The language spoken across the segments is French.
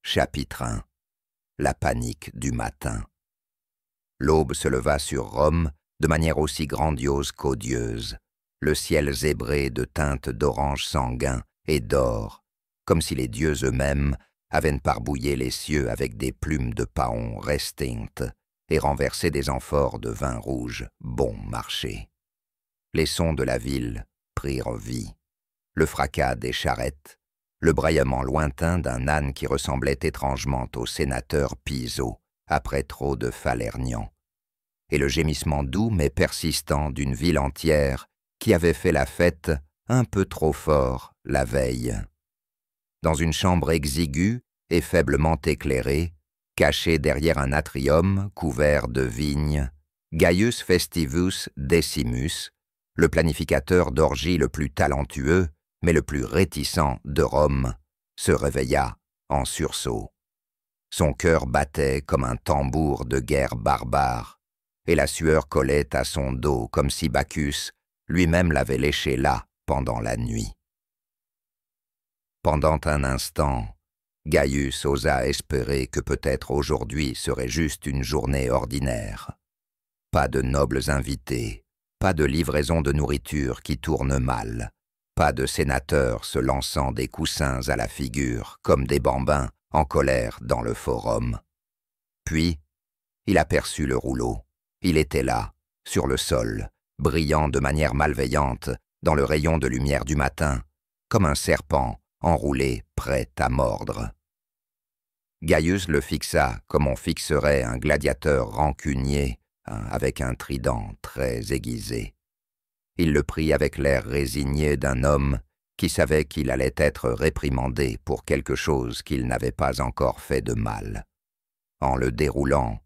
Chapitre 1. La panique du matin. L'aube se leva sur Rome de manière aussi grandiose qu'odieuse, le ciel zébré de teintes d'orange sanguin et d'or, comme si les dieux eux-mêmes avaient parbouillé les cieux avec des plumes de paon restinctes et renversé des amphores de vin rouge bon marché. Les sons de la ville prirent vie, le fracas des charrettes, le braillement lointain d'un âne qui ressemblait étrangement au sénateur Piso après trop de Falernian, et le gémissement doux mais persistant d'une ville entière qui avait fait la fête un peu trop fort la veille. Dans une chambre exiguë et faiblement éclairée, cachée derrière un atrium couvert de vignes, Gaius Festivus Decimus, le planificateur d'orgie le plus talentueux, mais le plus réticent de Rome, se réveilla en sursaut. Son cœur battait comme un tambour de guerre barbare, et la sueur collait à son dos comme si Bacchus lui-même l'avait léché là pendant la nuit. Pendant un instant, Gaius osa espérer que peut-être aujourd'hui serait juste une journée ordinaire. Pas de nobles invités, pas de livraison de nourriture qui tourne mal, pas de sénateurs se lançant des coussins à la figure comme des bambins en colère dans le forum. Puis, il aperçut le rouleau. Il était là, sur le sol, brillant de manière malveillante dans le rayon de lumière du matin, comme un serpent enroulé prêt à mordre. Gaius le fixa comme on fixerait un gladiateur rancunier avec un trident très aiguisé. Il le prit avec l'air résigné d'un homme qui savait qu'il allait être réprimandé pour quelque chose qu'il n'avait pas encore fait de mal. En le déroulant,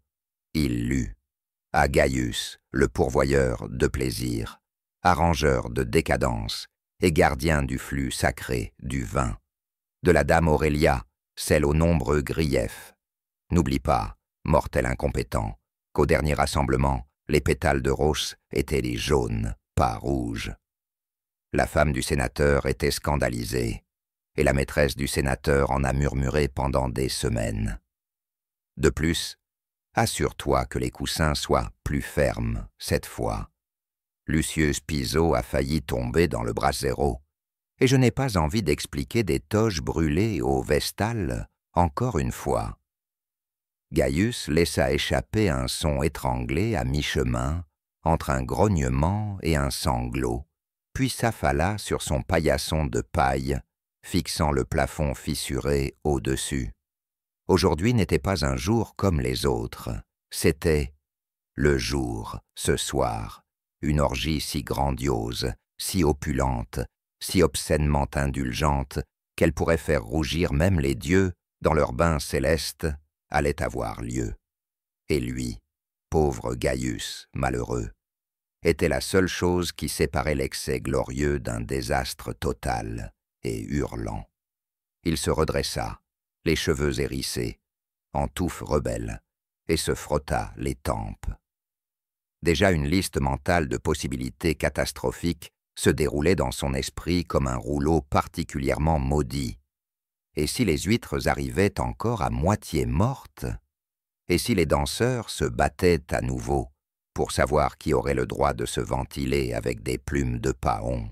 il lut à Gaius, le pourvoyeur de plaisir, arrangeur de décadence et gardien du flux sacré du vin, de la dame Aurélia, celle aux nombreux griefs. N'oublie pas, mortel incompétent, qu'au dernier rassemblement, les pétales de rose étaient les jaunes, pas rouges. La femme du sénateur était scandalisée, et la maîtresse du sénateur en a murmuré pendant des semaines. De plus, assure-toi que les coussins soient plus fermes cette fois. Lucius Piso a failli tomber dans le brasero, et je n'ai pas envie d'expliquer des toges brûlées au Vestale encore une fois. Gaius laissa échapper un son étranglé à mi-chemin, entre un grognement et un sanglot, puis s'affala sur son paillasson de paille, fixant le plafond fissuré au-dessus. Aujourd'hui n'était pas un jour comme les autres, c'était le jour, ce soir, une orgie si grandiose, si opulente, si obscènement indulgente, qu'elle pourrait faire rougir même les dieux dans leur bain céleste, allait avoir lieu. Et lui, pauvre Gaius, malheureux, était la seule chose qui séparait l'excès glorieux d'un désastre total et hurlant. Il se redressa, les cheveux hérissés, en touffe rebelle, et se frotta les tempes. Déjà une liste mentale de possibilités catastrophiques se déroulait dans son esprit comme un rouleau particulièrement maudit. Et si les huîtres arrivaient encore à moitié mortes? Et si les danseurs se battaient à nouveau pour savoir qui aurait le droit de se ventiler avec des plumes de paon?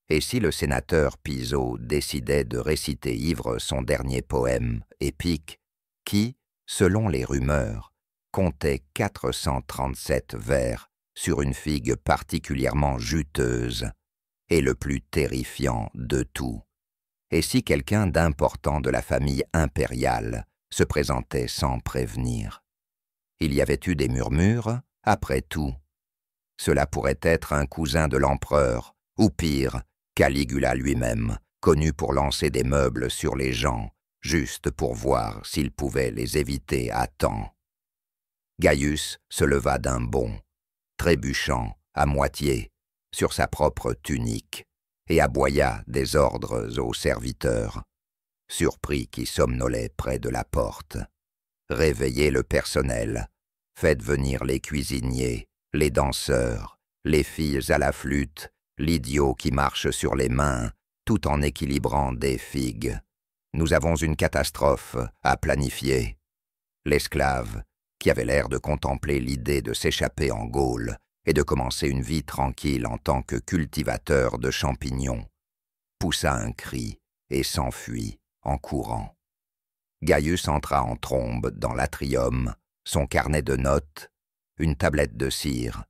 Et si le sénateur Piso décidait de réciter ivre son dernier poème épique, qui, selon les rumeurs, comptait 437 vers sur une figue particulièrement juteuse, et le plus terrifiant de tout? Et si quelqu'un d'important de la famille impériale se présentait sans prévenir? Il y avait eu des murmures, après tout. Cela pourrait être un cousin de l'empereur, ou pire, Caligula lui-même, connu pour lancer des meubles sur les gens, juste pour voir s'il pouvait les éviter à temps. Gaius se leva d'un bond, trébuchant à moitié sur sa propre tunique, et aboya des ordres aux serviteurs, surpris qui somnolaient près de la porte. Réveillez le personnel, faites venir les cuisiniers, les danseurs, les filles à la flûte, l'idiot qui marche sur les mains, tout en équilibrant des figues. Nous avons une catastrophe à planifier. » L'esclave, qui avait l'air de contempler l'idée de s'échapper en Gaule et de commencer une vie tranquille en tant que cultivateur de champignons, poussa un cri et s'enfuit en courant. Gaius entra en trombe dans l'atrium, son carnet de notes, une tablette de cire,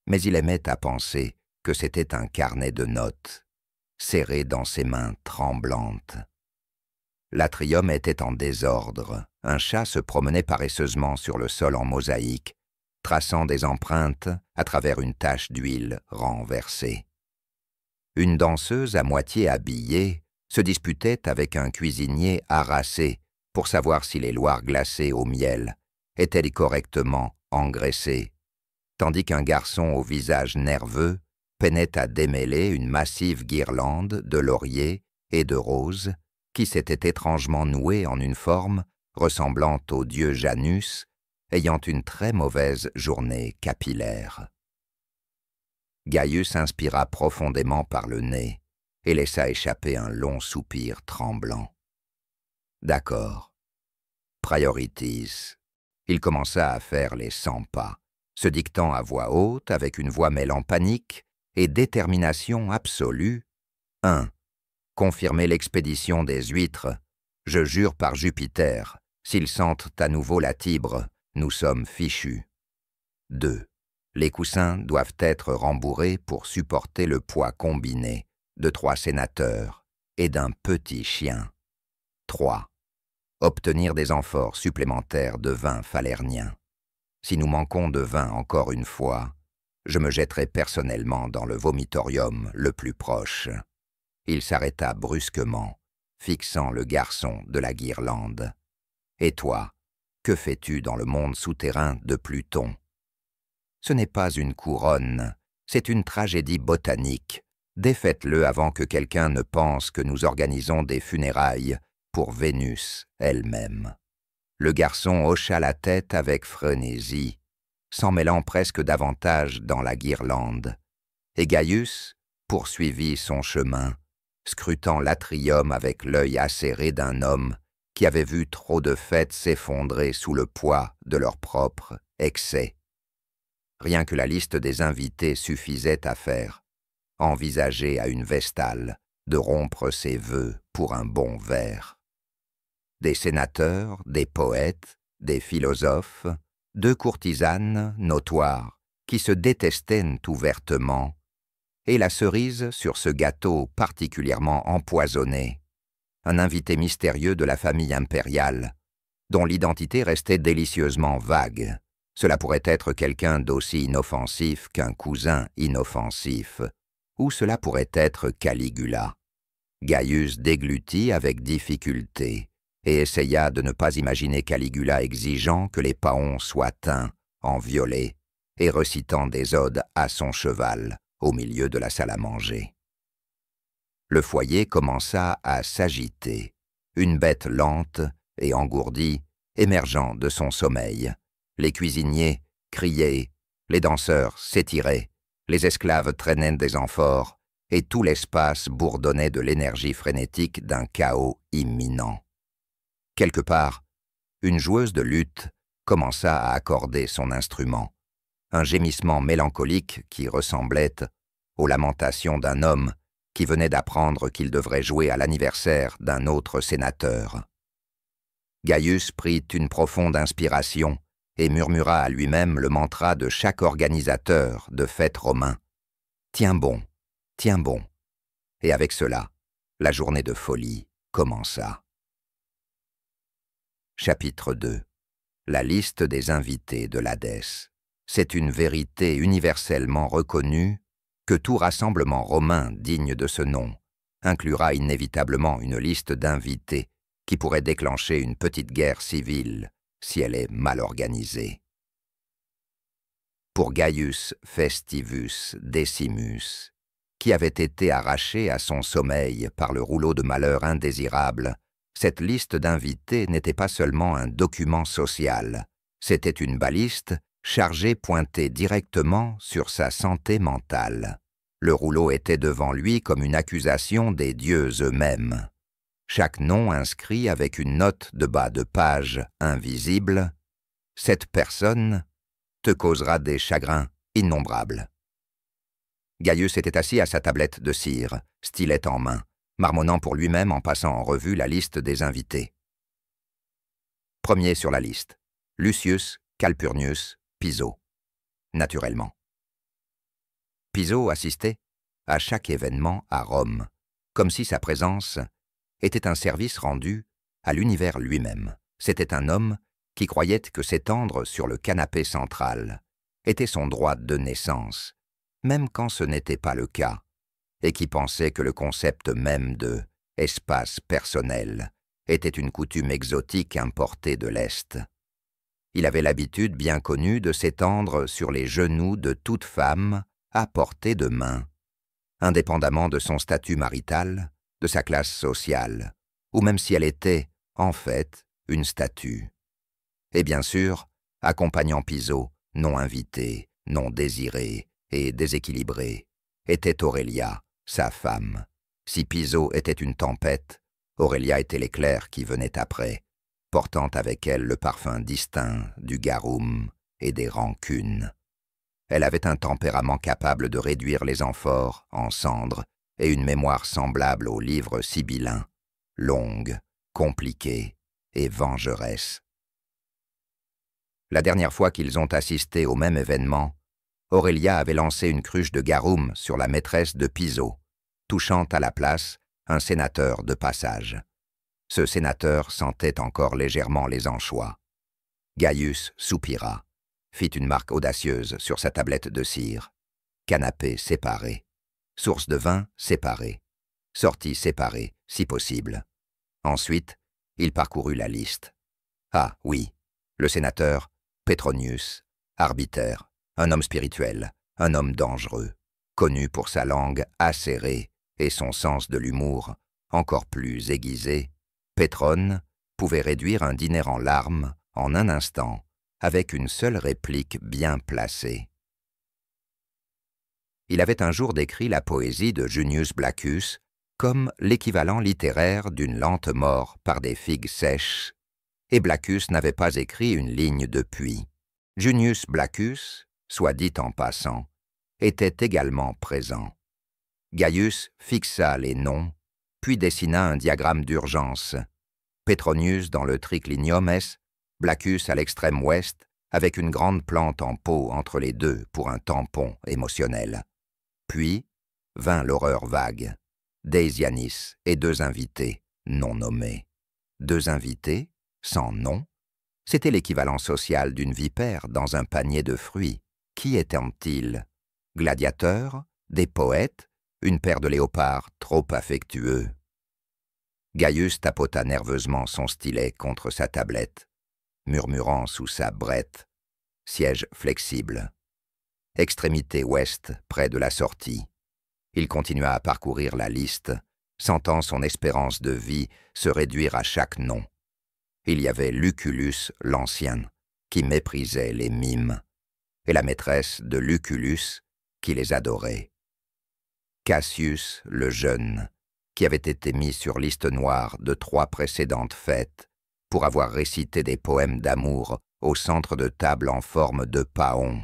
mais il aimait à penser que c'était un carnet de notes, serré dans ses mains tremblantes. L'atrium était en désordre. Un chat se promenait paresseusement sur le sol en mosaïque, traçant des empreintes à travers une tache d'huile renversée. Une danseuse à moitié habillée se disputait avec un cuisinier harassé pour savoir si les loirs glacées au miel étaient correctement engraissées, tandis qu'un garçon au visage nerveux peinait à démêler une massive guirlande de lauriers et de roses qui s'était étrangement nouée en une forme ressemblant au dieu Janus, ayant une très mauvaise journée capillaire. Gaius inspira profondément par le nez et laissa échapper un long soupir tremblant. D'accord. Priorities. Il commença à faire les 100 pas, se dictant à voix haute avec une voix mêlant panique et détermination absolue. 1. Confirmer l'expédition des huîtres. Je jure par Jupiter, s'ils sentent à nouveau la Tibre, nous sommes fichus. 2. Les coussins doivent être rembourrés pour supporter le poids combiné de 3 sénateurs et d'un petit chien. 3. Obtenir des amphores supplémentaires de vin falernien. Si nous manquons de vin encore une fois, je me jetterai personnellement dans le vomitorium le plus proche. Il s'arrêta brusquement, fixant le garçon de la guirlande. « Et toi, que fais-tu dans le monde souterrain de Pluton ?» Ce n'est pas une couronne, c'est une tragédie botanique. Défaites-le avant que quelqu'un ne pense que nous organisons des funérailles pour Vénus elle-même. Le garçon hocha la tête avec frénésie, s'en mêlant presque davantage dans la guirlande, et Gaius poursuivit son chemin, scrutant l'atrium avec l'œil acéré d'un homme qui avait vu trop de fêtes s'effondrer sous le poids de leurs propres excès. Rien que la liste des invités suffisait à faire envisager à une Vestale de rompre ses vœux pour un bon verre. Des sénateurs, des poètes, des philosophes, 2 courtisanes notoires qui se détestaient ouvertement, et la cerise sur ce gâteau particulièrement empoisonné, un invité mystérieux de la famille impériale, dont l'identité restait délicieusement vague. Cela pourrait être quelqu'un d'aussi inoffensif qu'un cousin inoffensif, ou cela pourrait être Caligula. Gaius déglutit avec difficulté et essaya de ne pas imaginer Caligula exigeant que les paons soient teints en violet et recitant des odes à son cheval au milieu de la salle à manger. Le foyer commença à s'agiter, une bête lente et engourdie émergeant de son sommeil. Les cuisiniers criaient, les danseurs s'étiraient, les esclaves traînaient des amphores, et tout l'espace bourdonnait de l'énergie frénétique d'un chaos imminent. Quelque part, une joueuse de luth commença à accorder son instrument, un gémissement mélancolique qui ressemblait aux lamentations d'un homme qui venait d'apprendre qu'il devrait jouer à l'anniversaire d'un autre sénateur. Gaius prit une profonde inspiration et murmura à lui-même le mantra de chaque organisateur de fête romain. « Tiens bon, tiens bon !» Et avec cela, la journée de folie commença. Chapitre 2. La liste des invités de l'Hadès. C'est une vérité universellement reconnue que tout rassemblement romain digne de ce nom inclura inévitablement une liste d'invités qui pourrait déclencher une petite guerre civile si elle est mal organisée. Pour Gaius Festivus Decimus, qui avait été arraché à son sommeil par le rouleau de malheur indésirable, cette liste d'invités n'était pas seulement un document social, c'était une baliste chargée pointer directement sur sa santé mentale. Le rouleau était devant lui comme une accusation des dieux eux-mêmes. chaque nom inscrit avec une note de bas de page invisible, cette personne te causera des chagrins innombrables. Gaius était assis à sa tablette de cire, stylet en main, marmonnant pour lui-même en passant en revue la liste des invités. Premier sur la liste, Lucius Calpurnius Piso, naturellement. Piso assistait à chaque événement à Rome, comme si sa présence était un service rendu à l'univers lui-même. C'était un homme qui croyait que s'étendre sur le canapé central était son droit de naissance, même quand ce n'était pas le cas, et qui pensait que le concept même de « espace personnel » était une coutume exotique importée de l'Est. Il avait l'habitude bien connue de s'étendre sur les genoux de toute femme à portée de main, indépendamment de son statut marital, de sa classe sociale, ou même si elle était, en fait, une statue. Et bien sûr, accompagnant Piso, non invité, non désiré et déséquilibré, était Aurélia, sa femme. Si Piso était une tempête, Aurélia était l'éclair qui venait après, portant avec elle le parfum distinct du garum et des rancunes. Elle avait un tempérament capable de réduire les amphores en cendres et une mémoire semblable aux livres sibyllins, longue, compliquée et vengeresse. La dernière fois qu'ils ont assisté au même événement, Aurélia avait lancé une cruche de garum sur la maîtresse de Piso, touchant à la place un sénateur de passage. Ce sénateur sentait encore légèrement les anchois. Gaius soupira, fit une marque audacieuse sur sa tablette de cire. Canapé séparé. Source de vin séparée. Sortie séparée, si possible. Ensuite, il parcourut la liste. Ah, oui, le sénateur Petronius, arbitraire, un homme spirituel, un homme dangereux, connu pour sa langue acérée et son sens de l'humour encore plus aiguisé. Pétrone pouvait réduire un dîner en larmes en un instant, avec une seule réplique bien placée. Il avait un jour décrit la poésie de Junius Blaccus comme l'équivalent littéraire d'une lente mort par des figues sèches, et Blaccus n'avait pas écrit une ligne depuis. Junius Blaccus, soit dit en passant, était également présent. Gaius fixa les noms, puis dessina un diagramme d'urgence. Petronius dans le triclinium S, Blaccus à l'extrême ouest, avec une grande plante en pot entre les deux pour un tampon émotionnel. Puis vint l'horreur vague. Deisianis et deux invités non nommés. Deux invités, sans nom, c'était l'équivalent social d'une vipère dans un panier de fruits. Qui étaient-ils? Gladiateurs? Des poètes? Une paire de léopards trop affectueux? Gaius tapota nerveusement son stylet contre sa tablette, murmurant sous sa brette. Siège flexible. Extrémité ouest, près de la sortie. Il continua à parcourir la liste, sentant son espérance de vie se réduire à chaque nom. Il y avait Lucullus l'Ancien, qui méprisait les mimes, et la maîtresse de Lucullus, qui les adorait. Cassius le Jeune, qui avait été mis sur liste noire de 3 précédentes fêtes pour avoir récité des poèmes d'amour au centre de table en forme de paon.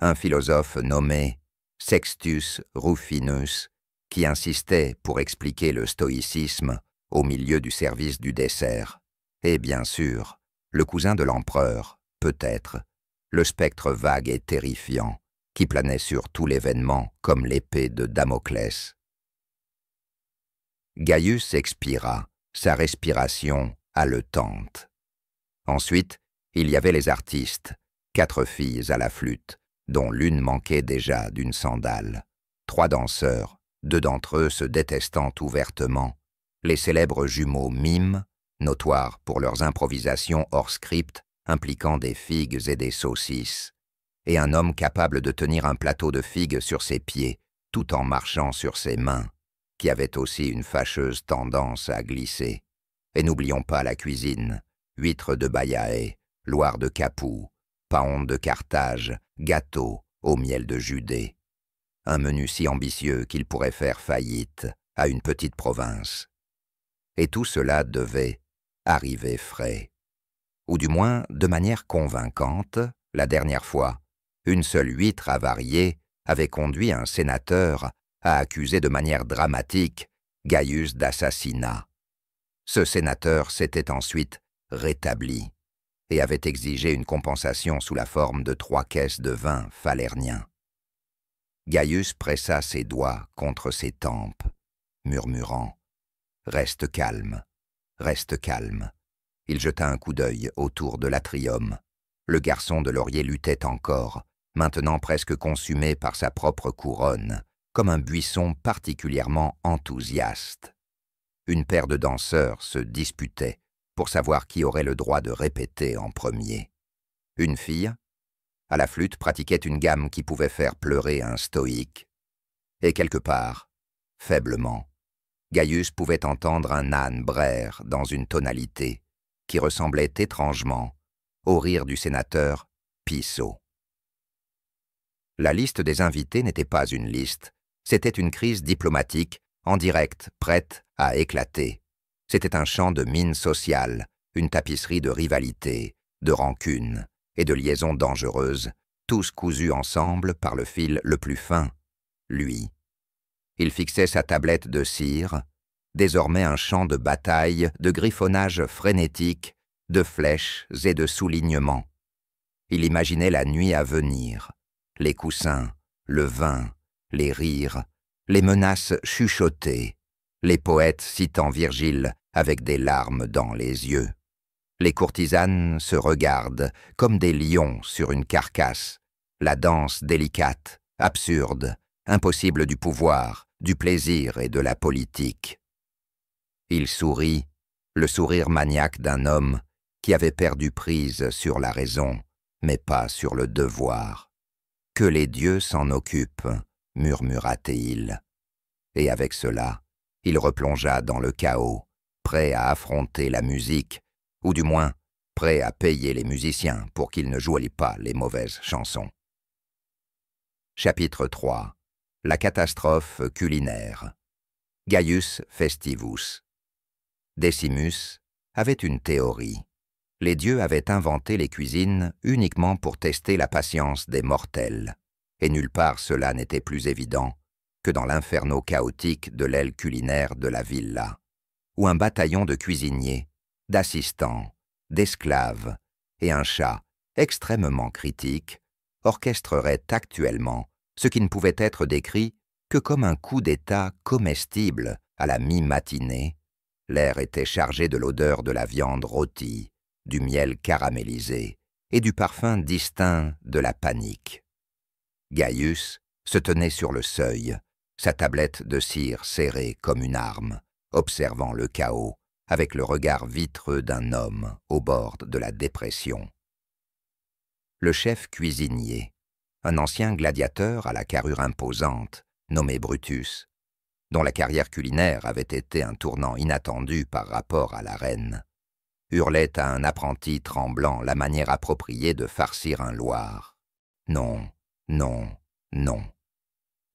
Un philosophe nommé Sextus Rufinus, qui insistait pour expliquer le stoïcisme au milieu du service du dessert. Et bien sûr, le cousin de l'empereur, peut-être, le spectre vague et terrifiant, qui planait sur tout l'événement comme l'épée de Damoclès. Gaius expira, sa respiration haletante. Ensuite, il y avait les artistes, 4 filles à la flûte, dont l'une manquait déjà d'une sandale, 3 danseurs, 2 d'entre eux se détestant ouvertement, les célèbres jumeaux mimes, notoires pour leurs improvisations hors script impliquant des figues et des saucisses, et un homme capable de tenir un plateau de figues sur ses pieds tout en marchant sur ses mains, qui avait aussi une fâcheuse tendance à glisser. Et n'oublions pas la cuisine, huîtres de Baiae, loire de Capoue, paon de Carthage, gâteau au miel de Judée. Un menu si ambitieux qu'il pourrait faire faillite à une petite province. et tout cela devait arriver frais. Ou du moins de manière convaincante, la dernière fois, une seule huître avariée avait conduit un sénateur à accuser de manière dramatique Gaius d'assassinat. Ce sénateur s'était ensuite rétabli et avait exigé une compensation sous la forme de 3 caisses de vin falernien. Gaius pressa ses doigts contre ses tempes, murmurant « Reste calme, reste calme ». Il jeta un coup d'œil autour de l'atrium. Le garçon de laurier luttait encore, maintenant presque consumé par sa propre couronne, comme un buisson particulièrement enthousiaste. Une paire de danseurs se disputait pour savoir qui aurait le droit de répéter en premier. Une fille, à la flûte, pratiquait une gamme qui pouvait faire pleurer un stoïque. Et quelque part, faiblement, Gaius pouvait entendre un âne braire dans une tonalité qui ressemblait étrangement au rire du sénateur Piso. La liste des invités n'était pas une liste, c'était une crise diplomatique en direct, prête à éclater. C'était un champ de mines sociales, une tapisserie de rivalité, de rancune et de liaisons dangereuses, tous cousus ensemble par le fil le plus fin, lui. Il fixait sa tablette de cire, désormais un champ de bataille, de griffonnage frénétique, de flèches et de soulignements. Il imaginait la nuit à venir, les coussins, le vin, les rires, les menaces chuchotées, les poètes citant Virgile avec des larmes dans les yeux. Les courtisanes se regardent comme des lions sur une carcasse, la danse délicate, absurde, impossible du pouvoir, du plaisir et de la politique. Il sourit, le sourire maniaque d'un homme qui avait perdu prise sur la raison, mais pas sur le devoir. « Que les dieux s'en occupent », murmura-t-il. Et avec cela, il replongea dans le chaos, prêt à affronter la musique, ou du moins prêt à payer les musiciens pour qu'ils ne jouaient pas les mauvaises chansons. Chapitre 3. La catastrophe culinaire. Gaius Festivus. Decimus avait une théorie. Les dieux avaient inventé les cuisines uniquement pour tester la patience des mortels, et nulle part cela n'était plus évident que dans l'inferno chaotique de l'aile culinaire de la villa, où un bataillon de cuisiniers, d'assistants, d'esclaves et un chat extrêmement critique orchestrerait actuellement ce qui ne pouvait être décrit que comme un coup d'état comestible à la mi-matinée. L'air était chargé de l'odeur de la viande rôtie, du miel caramélisé et du parfum distinct de la panique. Gaius se tenait sur le seuil, sa tablette de cire serrée comme une arme, observant le chaos avec le regard vitreux d'un homme au bord de la dépression. Le chef cuisinier, un ancien gladiateur à la carrure imposante, nommé Brutus, dont la carrière culinaire avait été un tournant inattendu par rapport à la reine, hurlait à un apprenti tremblant la manière appropriée de farcir un loir. « Non, non, non.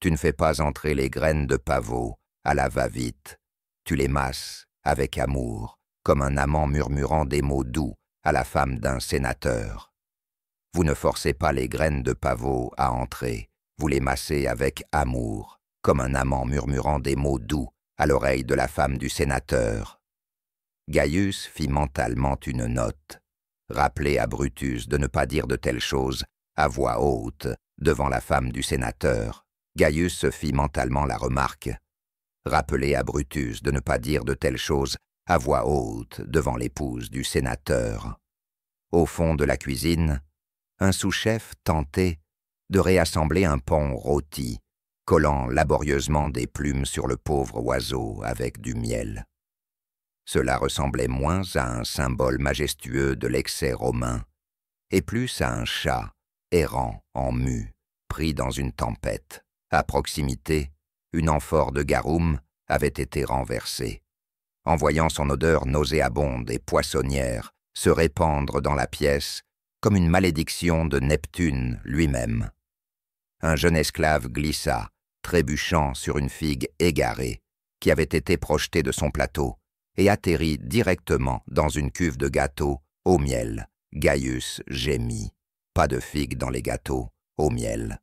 Tu ne fais pas entrer les graines de pavot à la va-vite. Tu les masses avec amour, comme un amant murmurant des mots doux à la femme d'un sénateur. Vous ne forcez pas les graines de pavot à entrer, vous les massez avec amour, comme un amant murmurant des mots doux à l'oreille de la femme du sénateur. » Gaius fit mentalement une note, rappeler à Brutus de ne pas dire de telles choses à voix haute devant la femme du sénateur. Gaius se fit mentalement la remarque, rappeler à Brutus de ne pas dire de telles choses à voix haute devant l'épouse du sénateur. Au fond de la cuisine, un sous-chef tentait de réassembler un paon rôti, collant laborieusement des plumes sur le pauvre oiseau avec du miel. Cela ressemblait moins à un symbole majestueux de l'excès romain, et plus à un chat errant en mue, pris dans une tempête. À proximité, une amphore de garum avait été renversée. En voyant son odeur nauséabonde et poissonnière se répandre dans la pièce comme une malédiction de Neptune lui-même, un jeune esclave glissa, trébuchant sur une figue égarée qui avait été projetée de son plateau et atterrit directement dans une cuve de gâteau au miel. Gaius gémit. Pas de figues dans les gâteaux au miel,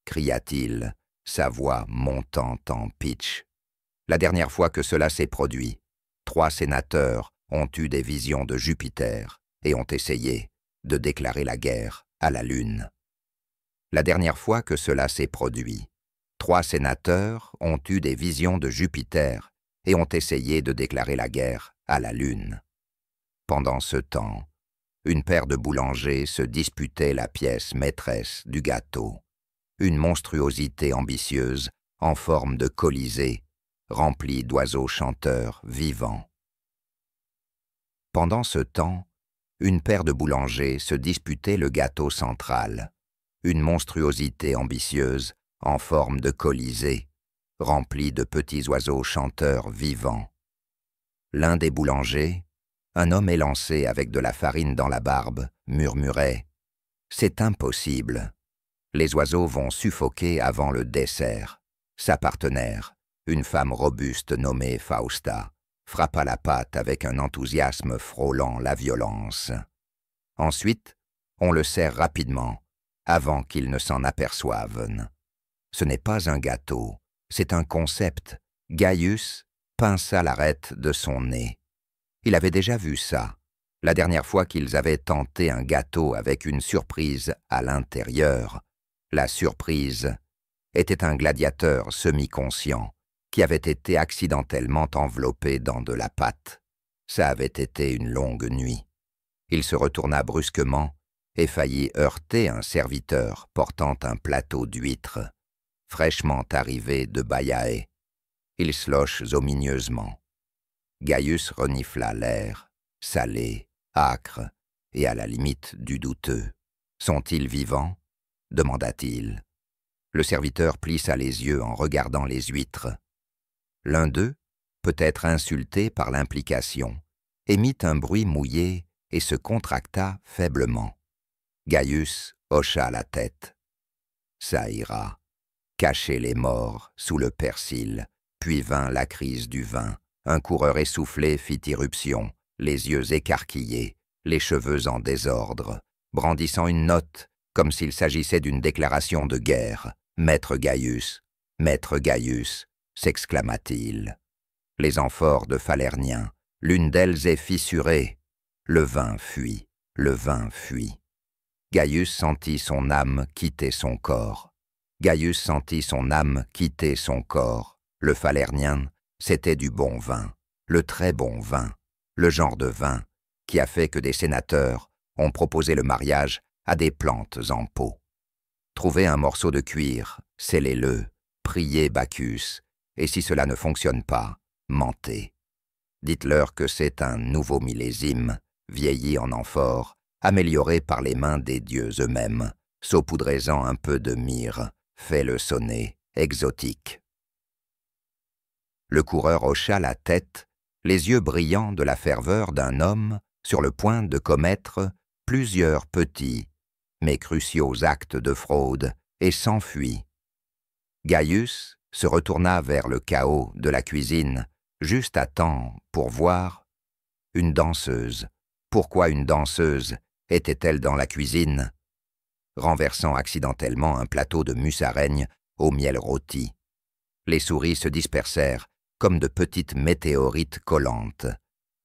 cria-t-il, sa voix montant en pitch. La dernière fois que cela s'est produit, 3 sénateurs ont eu des visions de Jupiter et ont essayé de déclarer la guerre à la Lune. La dernière fois que cela s'est produit, 3 sénateurs ont eu des visions de Jupiter et ont essayé de déclarer la guerre à la Lune. Pendant ce temps, une paire de boulangers se disputait la pièce maîtresse du gâteau, une monstruosité ambitieuse en forme de colisée, remplie d'oiseaux chanteurs vivants. Pendant ce temps, une paire de boulangers se disputait le gâteau central, une monstruosité ambitieuse en forme de colisée, remplie de petits oiseaux chanteurs vivants. L'un des boulangers, un homme élancé avec de la farine dans la barbe, murmurait « C'est impossible. Les oiseaux vont suffoquer avant le dessert. » Sa partenaire, une femme robuste nommée Fausta, frappa la pâte avec un enthousiasme frôlant la violence. Ensuite, on le sert rapidement, avant qu'il ne s'en aperçoive. Ce n'est pas un gâteau, c'est un concept. Gaius pinça l'arête de son nez. Il avait déjà vu ça, la dernière fois qu'ils avaient tenté un gâteau avec une surprise à l'intérieur. La surprise était un gladiateur semi-conscient qui avait été accidentellement enveloppé dans de la pâte. Ça avait été une longue nuit. Il se retourna brusquement et faillit heurter un serviteur portant un plateau d'huîtres, fraîchement arrivé de Baiae. Ils slochent ominieusement. Gaius renifla l'air, salé, âcre et à la limite du douteux. « Sont-ils vivants ?» demanda-t-il. Le serviteur plissa les yeux en regardant les huîtres. L'un d'eux, peut-être insulté par l'implication, émit un bruit mouillé et se contracta faiblement. Gaius hocha la tête. « Ça ira. » Cachez les morts sous le persil, puis vint la crise du vin. Un coureur essoufflé fit irruption, les yeux écarquillés, les cheveux en désordre, brandissant une note comme s'il s'agissait d'une déclaration de guerre. « Maître Gaius, s'exclama-t-il. Les amphores de Falernien, l'une d'elles est fissurée. Le vin fuit, le vin fuit. Gaius sentit son âme quitter son corps. Gaius sentit son âme quitter son corps. Le Falernien, c'était du bon vin, le très bon vin, le genre de vin qui a fait que des sénateurs ont proposé le mariage à des plantes en pot. Trouvez un morceau de cuir, scellez-le, priez Bacchus, et si cela ne fonctionne pas, mentez. Dites-leur que c'est un nouveau millésime, vieilli en amphore, amélioré par les mains des dieux eux-mêmes, saupoudrez-en un peu de myrrhe, faites-le sonner, exotique. Le coureur hocha la tête, les yeux brillants de la ferveur d'un homme sur le point de commettre plusieurs petits, mais cruciaux actes de fraude, et s'enfuit. Gaius se retourna vers le chaos de la cuisine, juste à temps pour voir une danseuse. Pourquoi une danseuse était-elle dans la cuisine? Renversant accidentellement un plateau de musaraigne au miel rôti. Les souris se dispersèrent comme de petites météorites collantes,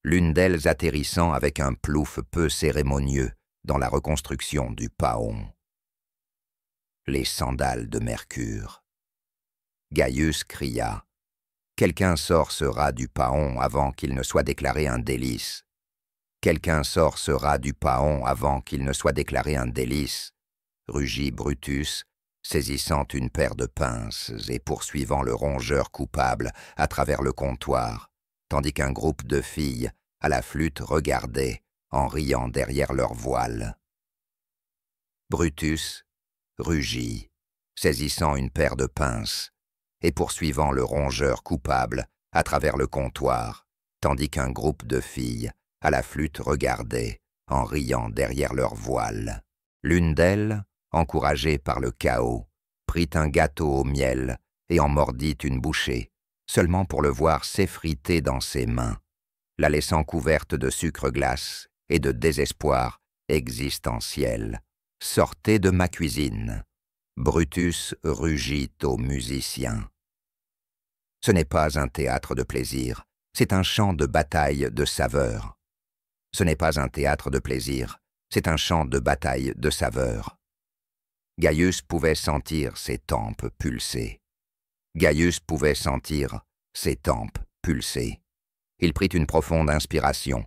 l'une d'elles atterrissant avec un plouf peu cérémonieux dans la reconstruction du paon. Les sandales de Mercure. Gaius cria. Quelqu'un sort ce rat du paon avant qu'il ne soit déclaré un délice. Quelqu'un sort ce rat du paon avant qu'il ne soit déclaré un délice, rugit Brutus, saisissant une paire de pinces et poursuivant le rongeur coupable à travers le comptoir, tandis qu'un groupe de filles à la flûte regardait en riant derrière leur voile. Brutus rugit, saisissant une paire de pinces et poursuivant le rongeur coupable à travers le comptoir, tandis qu'un groupe de filles à la flûte regardait en riant derrière leur voile. L'une d'elles, encouragée par le chaos, prit un gâteau au miel et en mordit une bouchée, seulement pour le voir s'effriter dans ses mains. la laissant couverte de sucre glace et de désespoir existentiel. « Sortez de ma cuisine !» Brutus rugit aux musiciens. Ce n'est pas un théâtre de plaisir, c'est un champ de bataille de saveurs. Ce n'est pas un théâtre de plaisir, c'est un champ de bataille de saveurs. Gaius pouvait sentir ses tempes pulser. Gaius pouvait sentir ses tempes pulser. Il prit une profonde inspiration,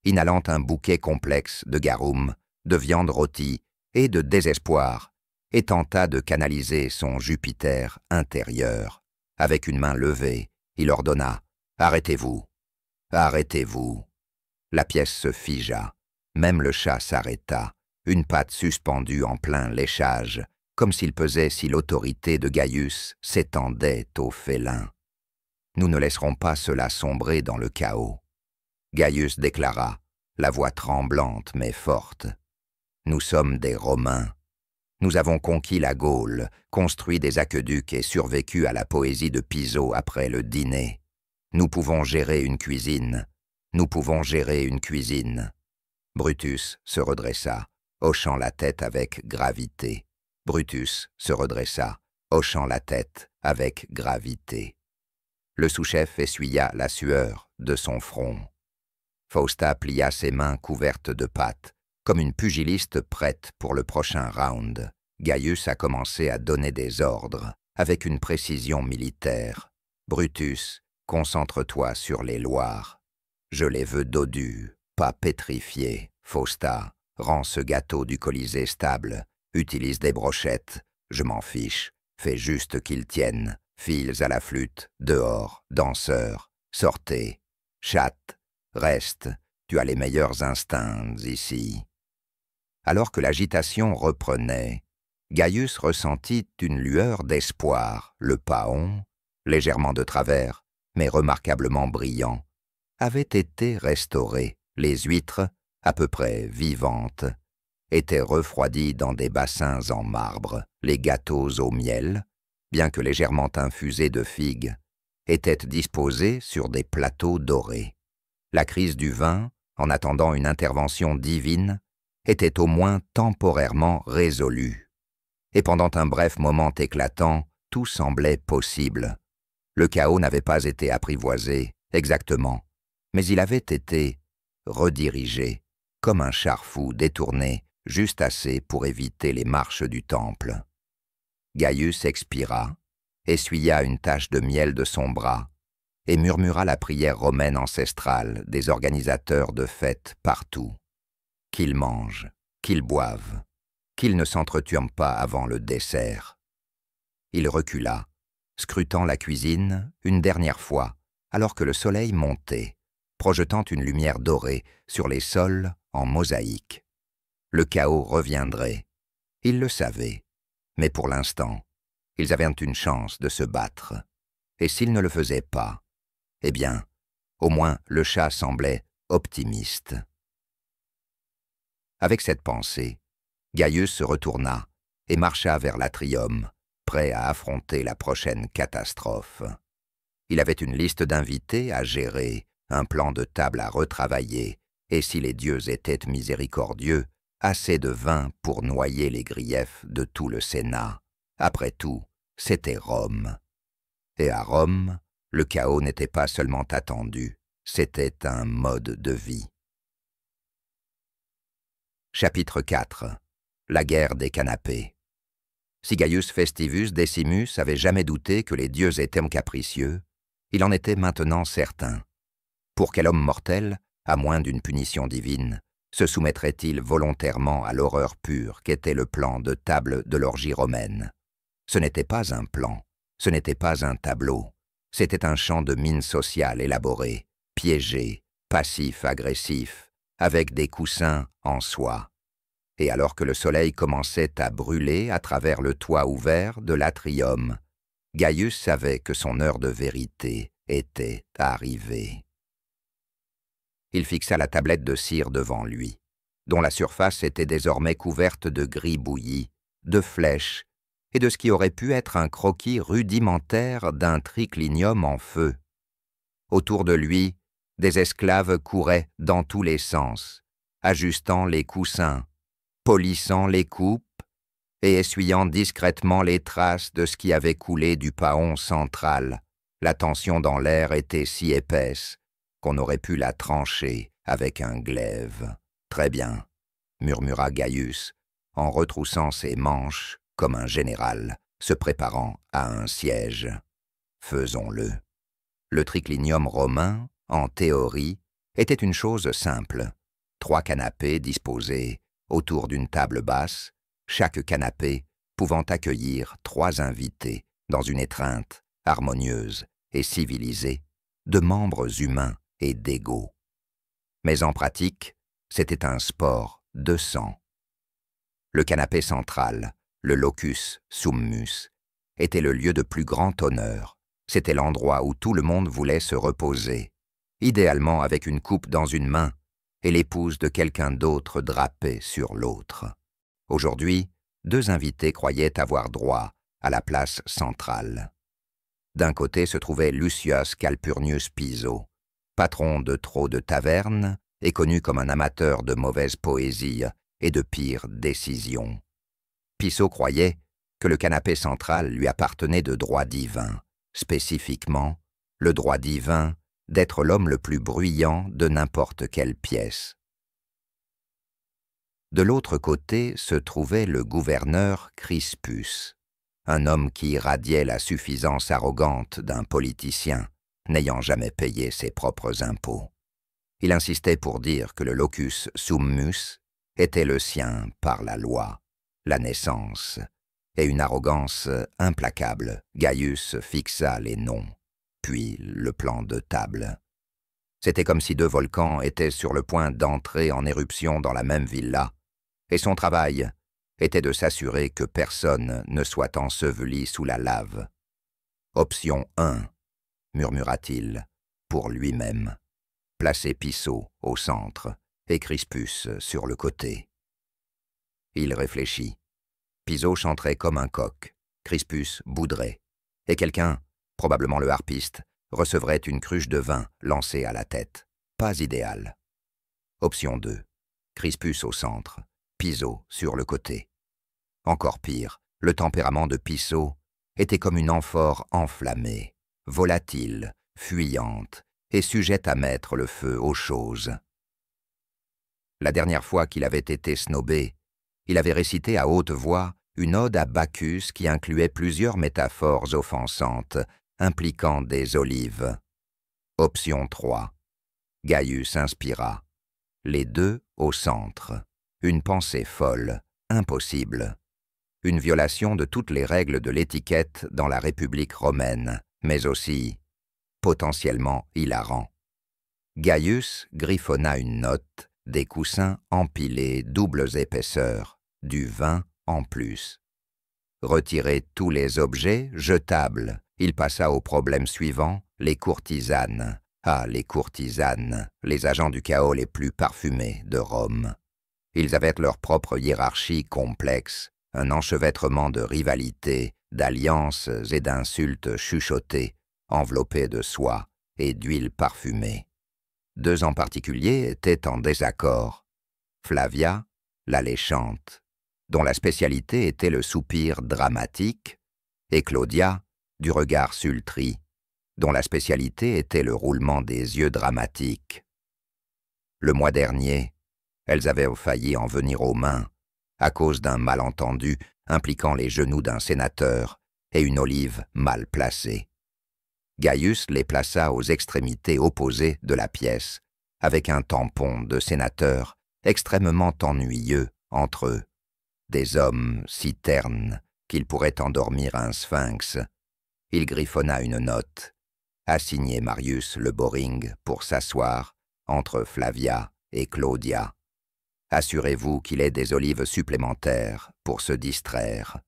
inhalant un bouquet complexe de garum, de viande rôtie et de désespoir, et tenta de canaliser son Jupiter intérieur. Avec une main levée, il ordonna « Arrêtez-vous, arrêtez-vous ». La pièce se figea, même le chat s'arrêta, une patte suspendue en plein léchage, comme s'il pesait si l'autorité de Gaius s'étendait au félin. Nous ne laisserons pas cela sombrer dans le chaos. Gaius déclara, la voix tremblante mais forte. Nous sommes des Romains. Nous avons conquis la Gaule, construit des aqueducs et survécu à la poésie de Piso après le dîner. Nous pouvons gérer une cuisine. Nous pouvons gérer une cuisine. Brutus se redressa, hochant la tête avec gravité. Brutus se redressa, hochant la tête avec gravité. Le sous-chef essuya la sueur de son front. Fausta plia ses mains couvertes de pâte, comme une pugiliste prête pour le prochain round. Gaius a commencé à donner des ordres, avec une précision militaire. Brutus, concentre-toi sur les loirs. Je les veux dodus, pas pétrifiés. Fausta, rends ce gâteau du Colisée stable. Utilise des brochettes. Je m'en fiche. Fais juste qu'ils tiennent. Fils à la flûte. Dehors. Danseurs. Sortez. Chatte. Reste. Tu as les meilleurs instincts ici. Alors que l'agitation reprenait, Gaius ressentit une lueur d'espoir. Le paon, légèrement de travers, mais remarquablement brillant, avait été restauré. Les huîtres, à peu près vivantes, étaient refroidies dans des bassins en marbre. Les gâteaux au miel, bien que légèrement infusés de figues, étaient disposés sur des plateaux dorés. La crise du vin, en attendant une intervention divine, était au moins temporairement résolue. Et pendant un bref moment éclatant, tout semblait possible. Le chaos n'avait pas été apprivoisé, exactement, mais il avait été redirigé, comme un char-fou détourné, juste assez pour éviter les marches du temple. Gaius expira, essuya une tache de miel de son bras, et murmura la prière romaine ancestrale des organisateurs de fêtes partout. Qu'ils mangent, qu'ils boivent, qu'ils ne s'entretuent pas avant le dessert. Il recula, scrutant la cuisine une dernière fois, alors que le soleil montait, projetant une lumière dorée sur les sols en mosaïque. Le chaos reviendrait. Ils le savaient, mais pour l'instant, ils avaient une chance de se battre. Et s'ils ne le faisaient pas, eh bien, au moins le chat semblait optimiste. Avec cette pensée, Gaius se retourna et marcha vers l'atrium, prêt à affronter la prochaine catastrophe. Il avait une liste d'invités à gérer, un plan de table à retravailler, et si les dieux étaient miséricordieux, assez de vin pour noyer les griefs de tout le Sénat. Après tout, c'était Rome. Et à Rome, le chaos n'était pas seulement attendu, c'était un mode de vie. Chapitre 4. La guerre des canapés. Si Gaius Festivus Decimus avait jamais douté que les dieux étaient capricieux, il en était maintenant certain. Pour quel homme mortel, à moins d'une punition divine, se soumettrait-il volontairement à l'horreur pure qu'était le plan de table de l'orgie romaine? Ce n'était pas un plan, ce n'était pas un tableau, c'était un champ de mine sociale élaboré, piégé, passif-agressif, avec des coussins en soie. Et alors que le soleil commençait à brûler à travers le toit ouvert de l'atrium, Gaius savait que son heure de vérité était arrivée. Il fixa la tablette de cire devant lui, dont la surface était désormais couverte de gris bouilli, de flèches et de ce qui aurait pu être un croquis rudimentaire d'un triclinium en feu. Autour de lui, Des esclaves couraient dans tous les sens, ajustant les coussins, polissant les coupes et essuyant discrètement les traces de ce qui avait coulé du paon central. La tension dans l'air était si épaisse qu'on aurait pu la trancher avec un glaive. « Très bien », murmura Gaius, en retroussant ses manches comme un général se préparant à un siège. « Faisons-le. » Le triclinium romain, en théorie, était une chose simple. 3 canapés disposés autour d'une table basse, chaque canapé pouvant accueillir 3 invités dans une étreinte harmonieuse et civilisée de membres humains et d'égaux. Mais en pratique, c'était un sport de sang. Le canapé central, le locus summus, était le lieu de plus grand honneur. C'était l'endroit où tout le monde voulait se reposer, idéalement avec une coupe dans une main et l'épouse de quelqu'un d'autre drapée sur l'autre. Aujourd'hui, 2 invités croyaient avoir droit à la place centrale. D'un côté se trouvait Lucius Calpurnius Piso, patron de trop de tavernes et connu comme un amateur de mauvaise poésie et de pires décisions. Piso croyait que le canapé central lui appartenait de droit divin, spécifiquement le droit divin d'être l'homme le plus bruyant de n'importe quelle pièce. De l'autre côté se trouvait le gouverneur Crispus, un homme qui irradiait la suffisance arrogante d'un politicien, n'ayant jamais payé ses propres impôts. Il insistait pour dire que le locus summus était le sien par la loi, la naissance, et une arrogance implacable. Gaius fixa les noms, puis le plan de table. C'était comme si 2 volcans étaient sur le point d'entrer en éruption dans la même villa, et son travail était de s'assurer que personne ne soit enseveli sous la lave. « Option 1 », murmura-t-il, pour lui-même. Placer Piso au centre et Crispus sur le côté. Il réfléchit. Piso chanterait comme un coq, Crispus bouderait, et quelqu'un, probablement le harpiste, recevrait une cruche de vin lancée à la tête. Pas idéal. Option 2. Crispus au centre, Piso sur le côté. Encore pire, le tempérament de Piso était comme une amphore enflammée, volatile, fuyante et sujette à mettre le feu aux choses. La dernière fois qu'il avait été snobé, il avait récité à haute voix une ode à Bacchus qui incluait plusieurs métaphores offensantes impliquant des olives. Option 3. Gaius inspira. Les 2 au centre. Une pensée folle, impossible. Une violation de toutes les règles de l'étiquette dans la République romaine, mais aussi potentiellement hilarant. Gaius griffonna une note, des coussins empilés doubles épaisseurs, du vin en plus. Retirer tous les objets jetables, il passa au problème suivant, les courtisanes. Ah, les courtisanes, les agents du chaos les plus parfumés de Rome. Ils avaient leur propre hiérarchie complexe, un enchevêtrement de rivalités, d'alliances et d'insultes chuchotées, enveloppées de soie et d'huile parfumée. 2 en particulier étaient en désaccord. Flavia, l'alléchante, dont la spécialité était le soupir dramatique, et Claudia, du regard sultri, dont la spécialité était le roulement des yeux dramatiques. Le mois dernier, elles avaient failli en venir aux mains, à cause d'un malentendu impliquant les genoux d'un sénateur et une olive mal placée. Gaius les plaça aux extrémités opposées de la pièce, avec un tampon de sénateur extrêmement ennuyeux entre eux. Des hommes si ternes qu'ils pourraient endormir un sphinx. Il griffonna une note, assigner Marius le Boring pour s'asseoir entre Flavia et Claudia. Assurez-vous qu'il ait des olives supplémentaires pour se distraire.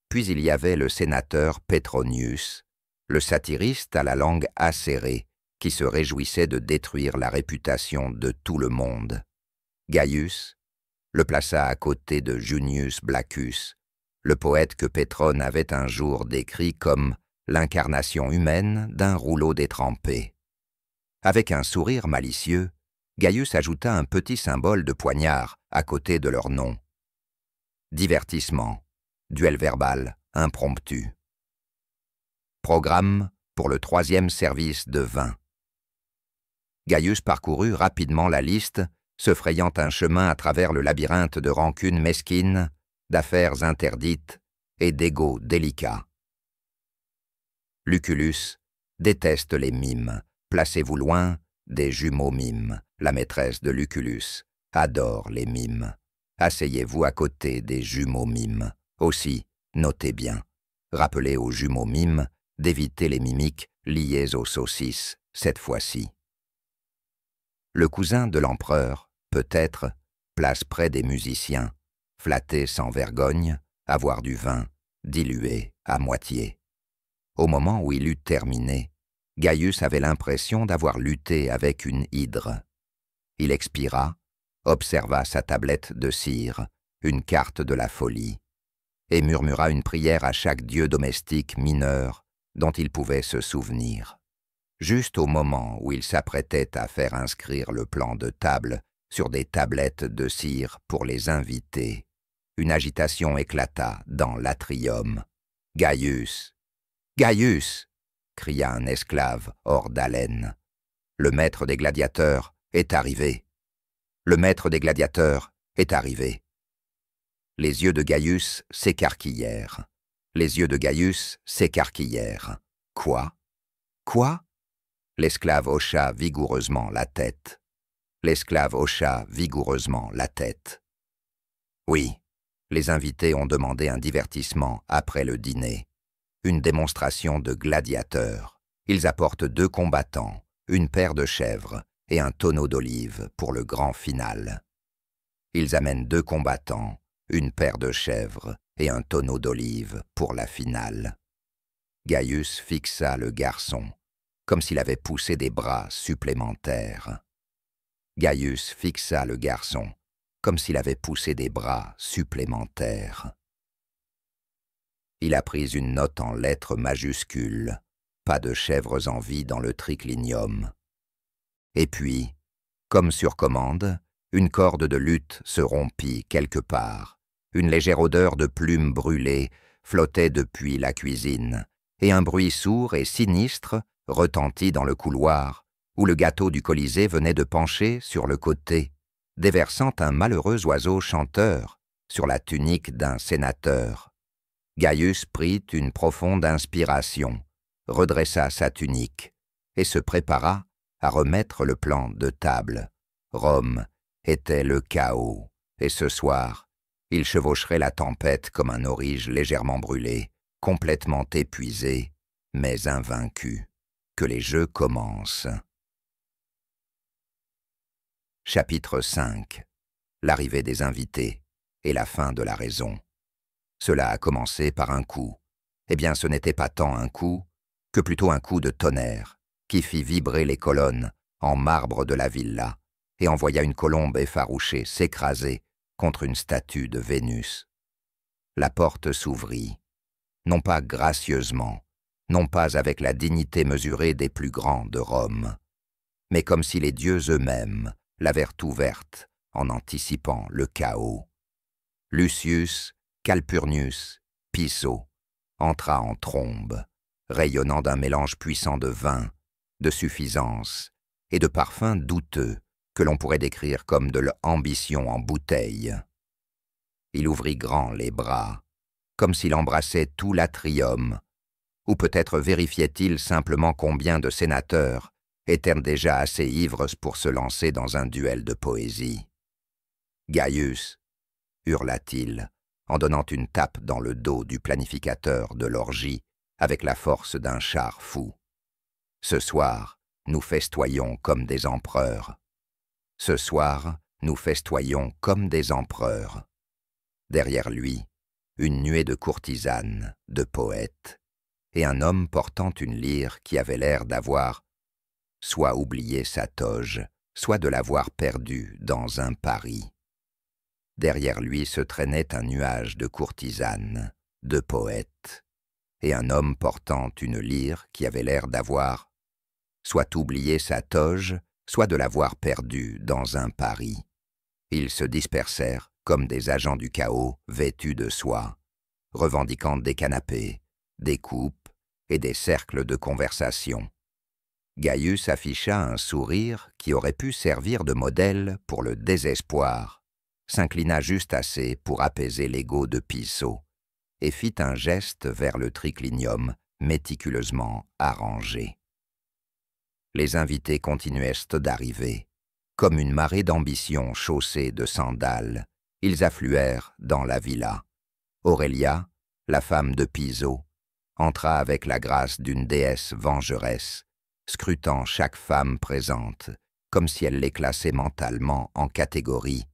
Puis il y avait le sénateur Petronius, le satiriste à la langue acérée, qui se réjouissait de détruire la réputation de tout le monde. Gaius le plaça à côté de Junius Blaccus, le poète que Pétrone avait un jour décrit comme l'incarnation humaine d'un rouleau détrempé. Avec un sourire malicieux, Gaius ajouta un petit symbole de poignard à côté de leur nom. Divertissement, duel verbal impromptu. Programme pour le 3e service de vin. Gaius parcourut rapidement la liste, se frayant un chemin à travers le labyrinthe de rancunes mesquines, d'affaires interdites et d'égos délicats. Lucullus déteste les mimes. Placez-vous loin des jumeaux mimes. La maîtresse de Lucullus adore les mimes. Asseyez-vous à côté des jumeaux mimes. Aussi, notez bien. Rappelez aux jumeaux mimes d'éviter les mimiques liées aux saucisses cette fois-ci. Le cousin de l'empereur, peut-être, place près des musiciens, flatté sans vergogne, avoir du vin, dilué à moitié. Au moment où il eut terminé, Gaius avait l'impression d'avoir lutté avec une hydre. Il expira, observa sa tablette de cire, une carte de la folie, et murmura une prière à chaque dieu domestique mineur dont il pouvait se souvenir. Juste au moment où il s'apprêtait à faire inscrire le plan de table sur des tablettes de cire pour les invités, une agitation éclata dans l'atrium. « Gaius! Gaius !» cria un esclave hors d'haleine. « Le maître des gladiateurs est arrivé. Le maître des gladiateurs est arrivé. » Les yeux de Gaius s'écarquillèrent. Les yeux de Gaius s'écarquillèrent. « Quoi? Quoi ?» L'esclave hocha vigoureusement la tête. L'esclave hocha vigoureusement la tête. Oui, les invités ont demandé un divertissement après le dîner. Une démonstration de gladiateurs. Ils apportent 2 combattants, une paire de chèvres et un tonneau d'olives pour le grand final. Ils amènent 2 combattants, une paire de chèvres et un tonneau d'olives pour la finale. Gaius fixa le garçon, comme s'il avait poussé des bras supplémentaires. Gaius fixa le garçon, comme s'il avait poussé des bras supplémentaires. Il a pris une note en lettres majuscules, pas de chèvres en vie dans le triclinium. Et puis, comme sur commande, une corde de luth se rompit quelque part. Une légère odeur de plumes brûlées flottait depuis la cuisine, et un bruit sourd et sinistre retentit dans le couloir, où le gâteau du Colisée venait de pencher sur le côté, déversant un malheureux oiseau chanteur sur la tunique d'un sénateur. Gaius prit une profonde inspiration, redressa sa tunique et se prépara à remettre le plan de table. Rome était le chaos, et ce soir, il chevaucherait la tempête comme un aurige légèrement brûlé, complètement épuisé, mais invaincu. Que les jeux commencent. Chapitre 5. L'arrivée des invités et la fin de la raison. Cela a commencé par un coup. Eh bien, ce n'était pas tant un coup, que plutôt un coup de tonnerre, qui fit vibrer les colonnes en marbre de la villa et envoya une colombe effarouchée s'écraser contre une statue de Vénus. La porte s'ouvrit, non pas gracieusement, non pas avec la dignité mesurée des plus grands de Rome, mais comme si les dieux eux-mêmes l'avaient ouverte en anticipant le chaos. Lucius Calpurnius Piso entra en trombe, rayonnant d'un mélange puissant de vin, de suffisance et de parfums douteux que l'on pourrait décrire comme de l'ambition en bouteille. Il ouvrit grand les bras, comme s'il embrassait tout l'atrium, ou peut-être vérifiait-il simplement combien de sénateurs étaient déjà assez ivres pour se lancer dans un duel de poésie. « Gaius » hurla-t-il, en donnant une tape dans le dos du planificateur de l'orgie avec la force d'un char fou. « Ce soir, nous festoyons comme des empereurs. Ce soir, nous festoyons comme des empereurs. » Derrière lui, une nuée de courtisanes, de poètes, et un homme portant une lyre qui avait l'air d'avoir soit oublié sa toge, soit de l'avoir perdue dans un pari. Derrière lui se traînait un nuage de courtisanes, de poètes, et un homme portant une lyre qui avait l'air d'avoir soit oublié sa toge, soit de l'avoir perdue dans un pari. Ils se dispersèrent comme des agents du chaos vêtus de soie, revendiquant des canapés, des coupes et des cercles de conversation. Gaius afficha un sourire qui aurait pu servir de modèle pour le désespoir, s'inclina juste assez pour apaiser l'ego de Piso et fit un geste vers le triclinium méticuleusement arrangé. Les invités continuèrent d'arriver. Comme une marée d'ambition chaussée de sandales, ils affluèrent dans la villa. Aurelia, la femme de Piso, entra avec la grâce d'une déesse vengeresse, scrutant chaque femme présente, comme si elle les classait mentalement en catégories,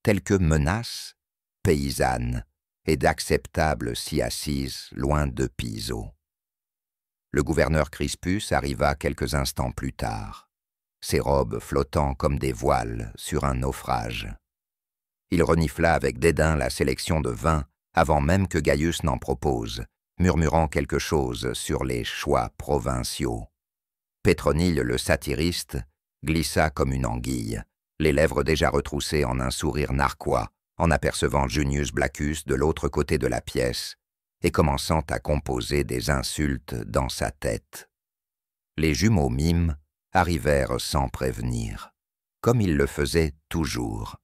telles que menaces, paysannes et d'acceptables si assises loin de Piso. Le gouverneur Crispus arriva quelques instants plus tard, ses robes flottant comme des voiles sur un naufrage. Il renifla avec dédain la sélection de vins avant même que Gaius n'en propose, murmurant quelque chose sur les choix provinciaux. Pétronille le satiriste glissa comme une anguille, les lèvres déjà retroussées en un sourire narquois, en apercevant Junius Blaccus de l'autre côté de la pièce et commençant à composer des insultes dans sa tête. Les jumeaux mimes arrivèrent sans prévenir, comme ils le faisaient toujours,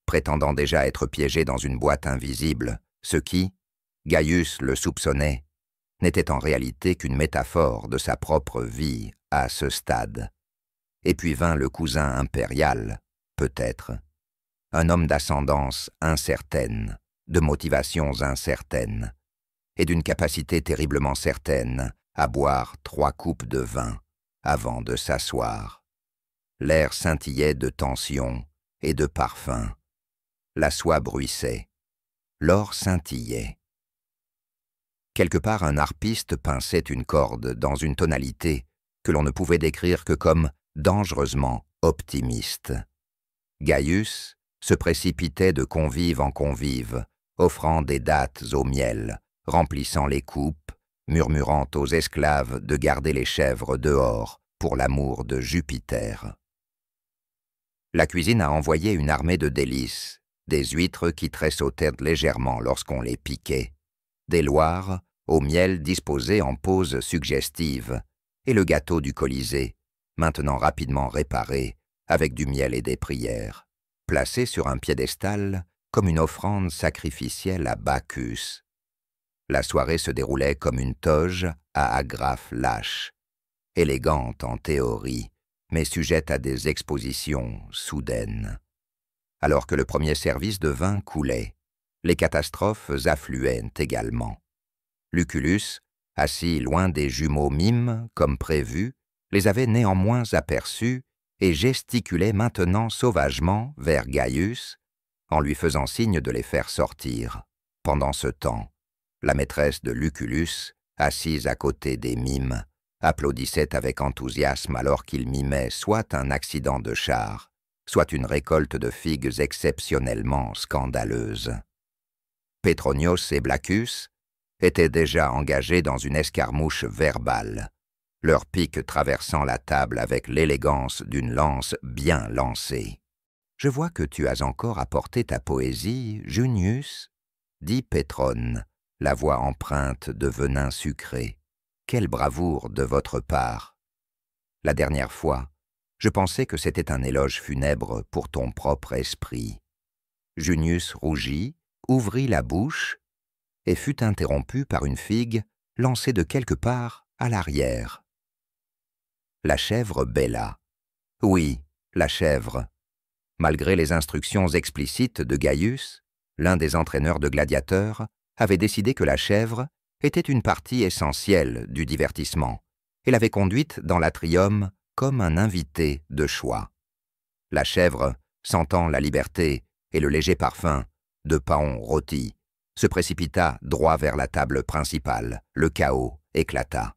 prétendant déjà être piégés dans une boîte invisible, ce qui, Gaius le soupçonnait, n'était en réalité qu'une métaphore de sa propre vie à ce stade. Et puis vint le cousin impérial, peut-être, un homme d'ascendance incertaine, de motivations incertaines, et d'une capacité terriblement certaine à boire 3 coupes de vin avant de s'asseoir. L'air scintillait de tension et de parfum. La soie bruissait. L'or scintillait. Quelque part, un harpiste pinçait une corde dans une tonalité que l'on ne pouvait décrire que comme dangereusement optimiste. Gaius se précipitait de convive en convive, offrant des dattes au miel, remplissant les coupes, murmurant aux esclaves de garder les chèvres dehors pour l'amour de Jupiter. La cuisine a envoyé une armée de délices, des huîtres qui tressautaient légèrement lorsqu'on les piquait, des loirs au miel disposés en pose suggestive, et le gâteau du Colisée, maintenant rapidement réparé, avec du miel et des prières, placé sur un piédestal comme une offrande sacrificielle à Bacchus. La soirée se déroulait comme une toge à agrafe lâche, élégante en théorie, mais sujette à des expositions soudaines. Alors que le premier service de vin coulait, les catastrophes affluaient également. Lucullus, assis loin des jumeaux mimes, comme prévu, les avait néanmoins aperçus et gesticulait maintenant sauvagement vers Gaius, en lui faisant signe de les faire sortir. Pendant ce temps, la maîtresse de Lucullus, assise à côté des mimes, applaudissait avec enthousiasme alors qu'il mimait soit un accident de char, soit une récolte de figues exceptionnellement scandaleuse. Pétronios et Blaccus étaient déjà engagés dans une escarmouche verbale, leurs piques traversant la table avec l'élégance d'une lance bien lancée. « Je vois que tu as encore apporté ta poésie, Junius, » dit Pétrone, la voix empreinte de venin sucré. « Quelle bravoure de votre part! La dernière fois, je pensais que c'était un éloge funèbre pour ton propre esprit. » Junius rougit, ouvrit la bouche et fut interrompu par une figue lancée de quelque part à l'arrière. La chèvre bêla. Oui, la chèvre. Malgré les instructions explicites de Gaius, l'un des entraîneurs de gladiateurs avait décidé que la chèvre était une partie essentielle du divertissement et l'avait conduite dans l'atrium comme un invité de choix. La chèvre, sentant la liberté et le léger parfum de paon rôti, se précipita droit vers la table principale. Le chaos éclata.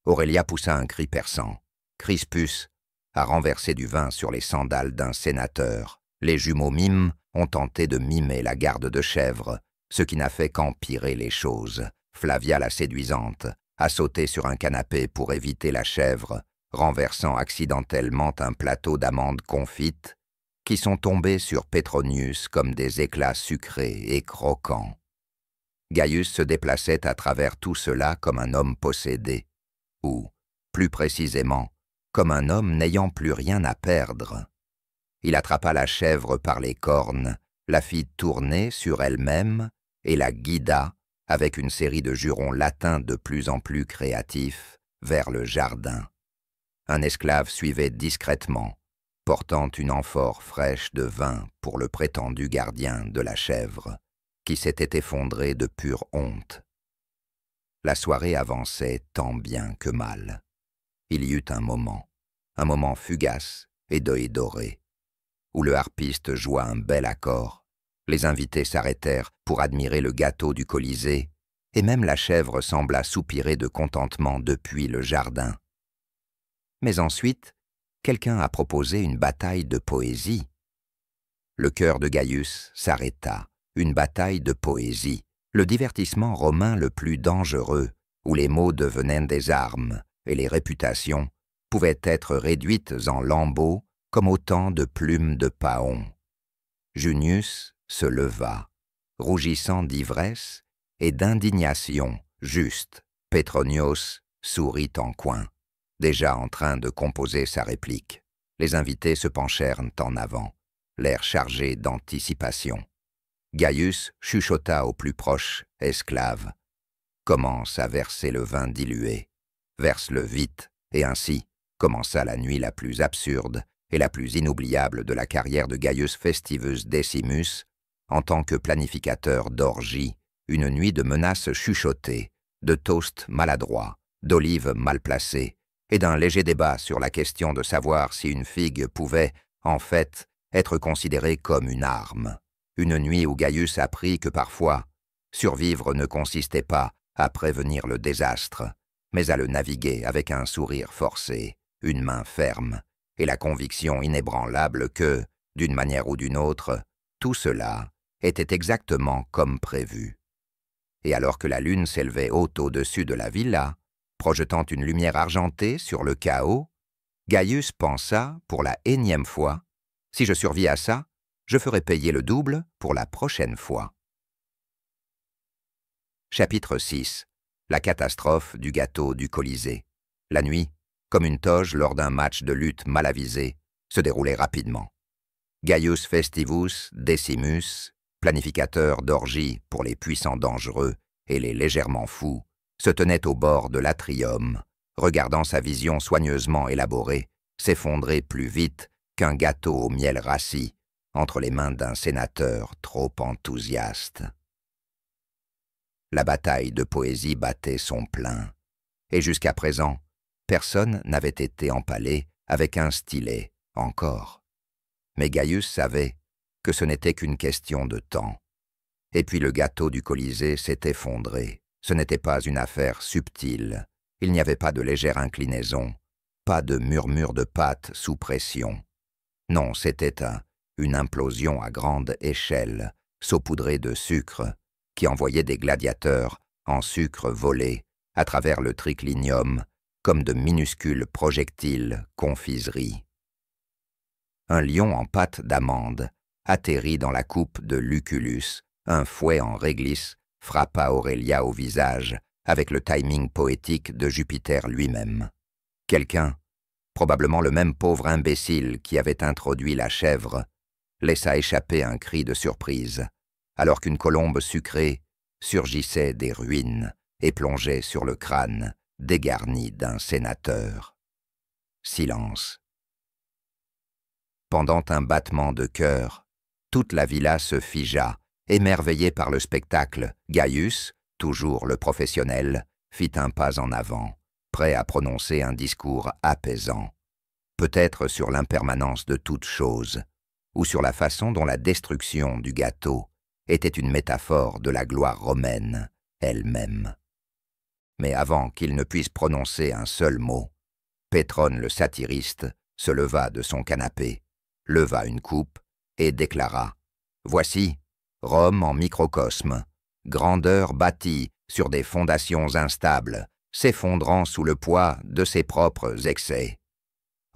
Aurelia poussa un cri perçant. Crispus a renversé du vin sur les sandales d'un sénateur. Les jumeaux mimes ont tenté de mimer la garde de chèvre, ce qui n'a fait qu'empirer les choses. Flavia la séduisante a sauté sur un canapé pour éviter la chèvre, renversant accidentellement un plateau d'amandes confites qui sont tombées sur Pétronius comme des éclats sucrés et croquants. Gaius se déplaçait à travers tout cela comme un homme possédé, ou, plus précisément, comme un homme n'ayant plus rien à perdre. Il attrapa la chèvre par les cornes, la fit tourner sur elle-même et la guida, avec une série de jurons latins de plus en plus créatifs, vers le jardin. Un esclave suivait discrètement, portant une amphore fraîche de vin pour le prétendu gardien de la chèvre, qui s'était effondré de pure honte. La soirée avançait tant bien que mal. Il y eut un moment fugace et d'œil doré, où le harpiste joua un bel accord. Les invités s'arrêtèrent pour admirer le gâteau du Colisée, et même la chèvre sembla soupirer de contentement depuis le jardin. Mais ensuite, quelqu'un a proposé une bataille de poésie. Le cœur de Gaius s'arrêta. Une bataille de poésie, le divertissement romain le plus dangereux, où les mots devenaient des armes et les réputations pouvaient être réduites en lambeaux comme autant de plumes de paon. Junius se leva, rougissant d'ivresse et d'indignation juste. Pétronios sourit en coin, déjà en train de composer sa réplique. Les invités se penchèrent en avant, l'air chargé d'anticipation. Gaius chuchota au plus proche esclave. « Commence à verser le vin dilué. Verse-le vite, et ainsi commença la nuit la plus absurde et la plus inoubliable de la carrière de Gaius Festivus Decimus, en tant que planificateur d'orgies, une nuit de menaces chuchotées, de toasts maladroits, d'olives mal placées, et d'un léger débat sur la question de savoir si une figue pouvait, en fait, être considérée comme une arme. Une nuit où Gaius apprit que parfois, survivre ne consistait pas à prévenir le désastre, mais à le naviguer avec un sourire forcé, une main ferme, et la conviction inébranlable que, d'une manière ou d'une autre, tout cela était exactement comme prévu. Et alors que la lune s'élevait haut au-dessus de la villa, projetant une lumière argentée sur le chaos, Gaius pensa, pour la énième fois, « Si je survis à ça, je ferai payer le double pour la prochaine fois. » Chapitre 6. La catastrophe du gâteau du Colisée. La nuit, comme une toge lors d'un match de lutte mal avisé, se déroulait rapidement. Gaius Festivus Decimus, planificateur d'orgies pour les puissants dangereux et les légèrement fous, se tenait au bord de l'atrium, regardant sa vision soigneusement élaborée s'effondrer plus vite qu'un gâteau au miel rassis entre les mains d'un sénateur trop enthousiaste. La bataille de poésie battait son plein, et jusqu'à présent, personne n'avait été empalé avec un stylet encore. Mais Gaius savait que ce n'était qu'une question de temps. Et puis le gâteau du Colisée s'est effondré. Ce n'était pas une affaire subtile. Il n'y avait pas de légère inclinaison, pas de murmure de pâte sous pression. Non, c'était une implosion à grande échelle, saupoudrée de sucre, qui envoyait des gladiateurs en sucre volé à travers le triclinium comme de minuscules projectiles confiseries. Un lion en pâte d'amande atterrit dans la coupe de Lucullus, un fouet en réglisse frappa Aurélia au visage avec le timing poétique de Jupiter lui-même. Quelqu'un, probablement le même pauvre imbécile qui avait introduit la chèvre, laissa échapper un cri de surprise, alors qu'une colombe sucrée surgissait des ruines et plongeait sur le crâne dégarni d'un sénateur. Silence. Pendant un battement de cœur, toute la villa se figea, émerveillée par le spectacle. Gaius, toujours le professionnel, fit un pas en avant, prêt à prononcer un discours apaisant, peut-être sur l'impermanence de toute chose, ou sur la façon dont la destruction du gâteau était une métaphore de la gloire romaine elle-même. Mais avant qu'il ne puisse prononcer un seul mot, Pétrone le satiriste se leva de son canapé, leva une coupe et déclara « Voici Rome en microcosme, grandeur bâtie sur des fondations instables, s'effondrant sous le poids de ses propres excès.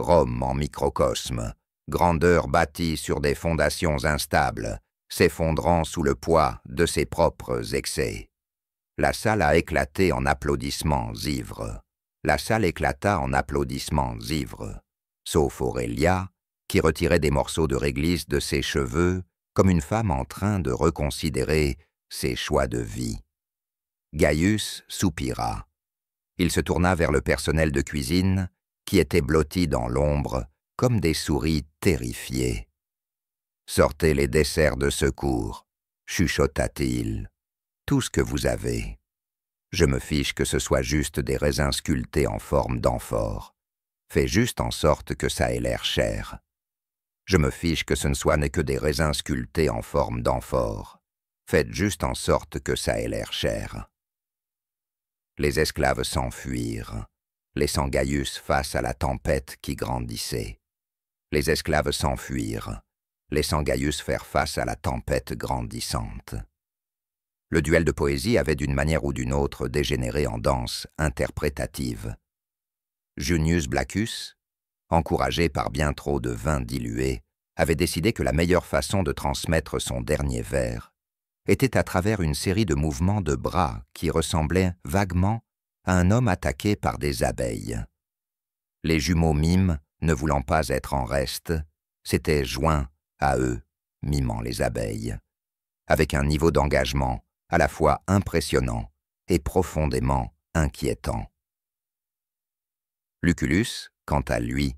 Rome en microcosme, grandeur bâtie sur des fondations instables, s'effondrant sous le poids de ses propres excès. La salle a éclaté en applaudissements ivres. La salle éclata en applaudissements ivres, sauf Aurélia, qui retirait des morceaux de réglisse de ses cheveux comme une femme en train de reconsidérer ses choix de vie. Gaius soupira. Il se tourna vers le personnel de cuisine, qui était blotti dans l'ombre, comme des souris terrifiées. « Sortez les desserts de secours, chuchota-t-il. Tout ce que vous avez. Je me fiche que ce soit juste des raisins sculptés en forme d'amphore. Fais juste en sorte que ça ait l'air cher. Je me fiche que ce ne soit que des raisins sculptés en forme d'amphore. Faites juste en sorte que ça ait l'air cher. » Les esclaves s'enfuirent, laissant Gaius face à la tempête qui grandissait. Les esclaves s'enfuirent, laissant Gaius faire face à la tempête grandissante. Le duel de poésie avait d'une manière ou d'une autre dégénéré en danse interprétative. Junius Blaccus, encouragé par bien trop de vin dilué, avait décidé que la meilleure façon de transmettre son dernier vers était à travers une série de mouvements de bras qui ressemblaient vaguement à un homme attaqué par des abeilles. Les jumeaux mimes, ne voulant pas être en reste, s'étaient joints à eux, mimant les abeilles, avec un niveau d'engagement à la fois impressionnant et profondément inquiétant. Lucullus, quant à lui,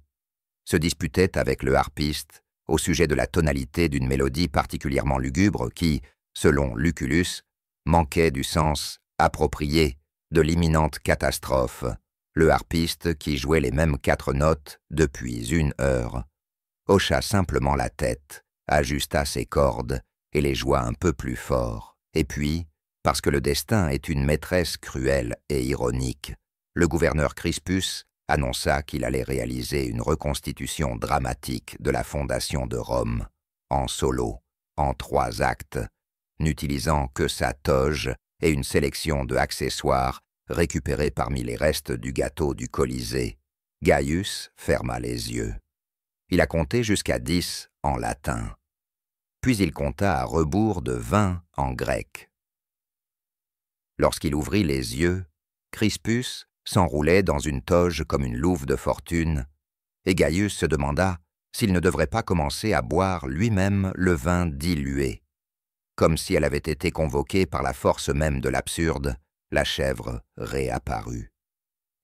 se disputait avec le harpiste au sujet de la tonalité d'une mélodie particulièrement lugubre qui, selon Lucullus, manquait du sens approprié de l'imminente catastrophe. Le harpiste, qui jouait les mêmes 4 notes depuis 1 heure, hocha simplement la tête, ajusta ses cordes et les joua un peu plus fort. Et puis, parce que le destin est une maîtresse cruelle et ironique, le gouverneur Crispus annonça qu'il allait réaliser une reconstitution dramatique de la fondation de Rome, en solo, en 3 actes, n'utilisant que sa toge et une sélection de accessoires récupérés parmi les restes du gâteau du Colisée. Gaius ferma les yeux. Il a compté jusqu'à 10 en latin. Puis il compta à rebours de 20 en grec. Lorsqu'il ouvrit les yeux, Crispus s'enroulait dans une toge comme une louve de fortune, et Gaius se demanda s'il ne devrait pas commencer à boire lui-même le vin dilué. Comme si elle avait été convoquée par la force même de l'absurde, la chèvre réapparut.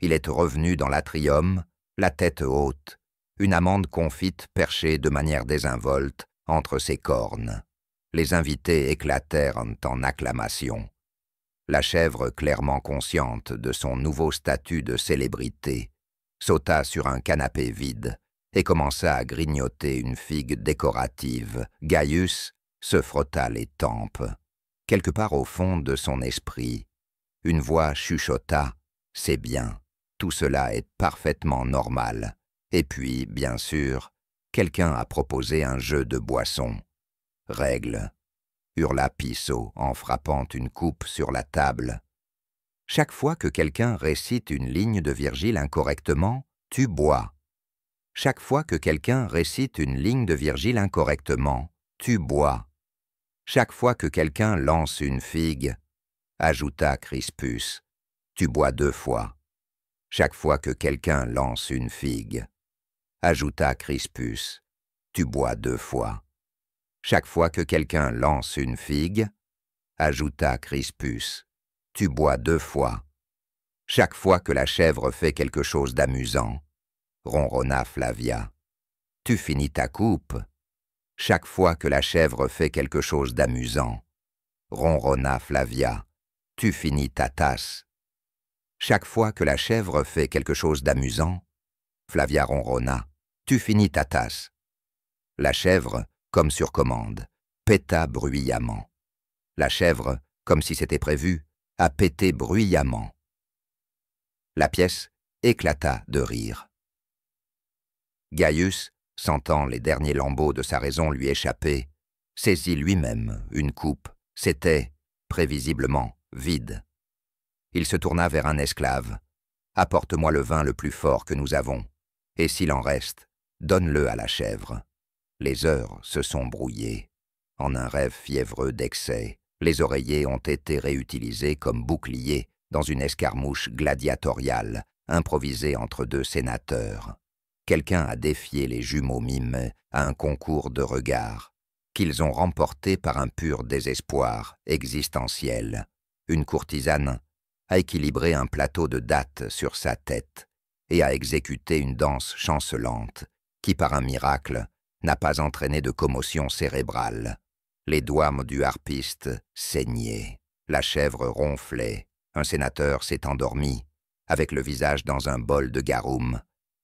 Il est revenu dans l'atrium, la tête haute, une amande confite perchée de manière désinvolte entre ses cornes. Les invités éclatèrent en acclamations. La chèvre, clairement consciente de son nouveau statut de célébrité, sauta sur un canapé vide et commença à grignoter une figue décorative. Gaius se frotta les tempes. Quelque part au fond de son esprit, une voix chuchota « C'est bien, tout cela est parfaitement normal. » Et puis, bien sûr, quelqu'un a proposé un jeu de boisson. « Règle », hurla Piso en frappant une coupe sur la table. « Chaque fois que quelqu'un récite une ligne de Virgile incorrectement, tu bois. Chaque fois que quelqu'un récite une ligne de Virgile incorrectement, tu bois. Chaque fois que quelqu'un lance une figue, ajouta Crispus, tu bois 2 fois. Chaque fois que quelqu'un lance une figue, ajouta Crispus, tu bois 2 fois. Chaque fois que quelqu'un lance une figue, ajouta Crispus, tu bois 2 fois. Chaque fois que la chèvre fait quelque chose d'amusant, ronronna Flavia, tu finis ta coupe. Chaque fois que la chèvre fait quelque chose d'amusant, ronronna Flavia, tu finis ta tasse. Chaque fois que la chèvre fait quelque chose d'amusant, Flavia ronronna, tu finis ta tasse. La chèvre, comme sur commande, péta bruyamment. La chèvre, comme si c'était prévu, a pété bruyamment. La pièce éclata de rire. Gaius, sentant les derniers lambeaux de sa raison lui échapper, saisit lui-même une coupe. C'était, prévisiblement, vide. Il se tourna vers un esclave. « Apporte-moi le vin le plus fort que nous avons. » et s'il en reste, donne-le à la chèvre. Les heures se sont brouillées. En un rêve fiévreux d'excès, les oreillers ont été réutilisés comme boucliers dans une escarmouche gladiatoriale improvisée entre deux sénateurs. Quelqu'un a défié les jumeaux mimes à un concours de regards, qu'ils ont remporté par un pur désespoir existentiel. Une courtisane a équilibré un plateau de dattes sur sa tête et a exécuté une danse chancelante qui, par un miracle, n'a pas entraîné de commotion cérébrale. Les doigts du harpiste saignaient, la chèvre ronflait, un sénateur s'est endormi, avec le visage dans un bol de garum,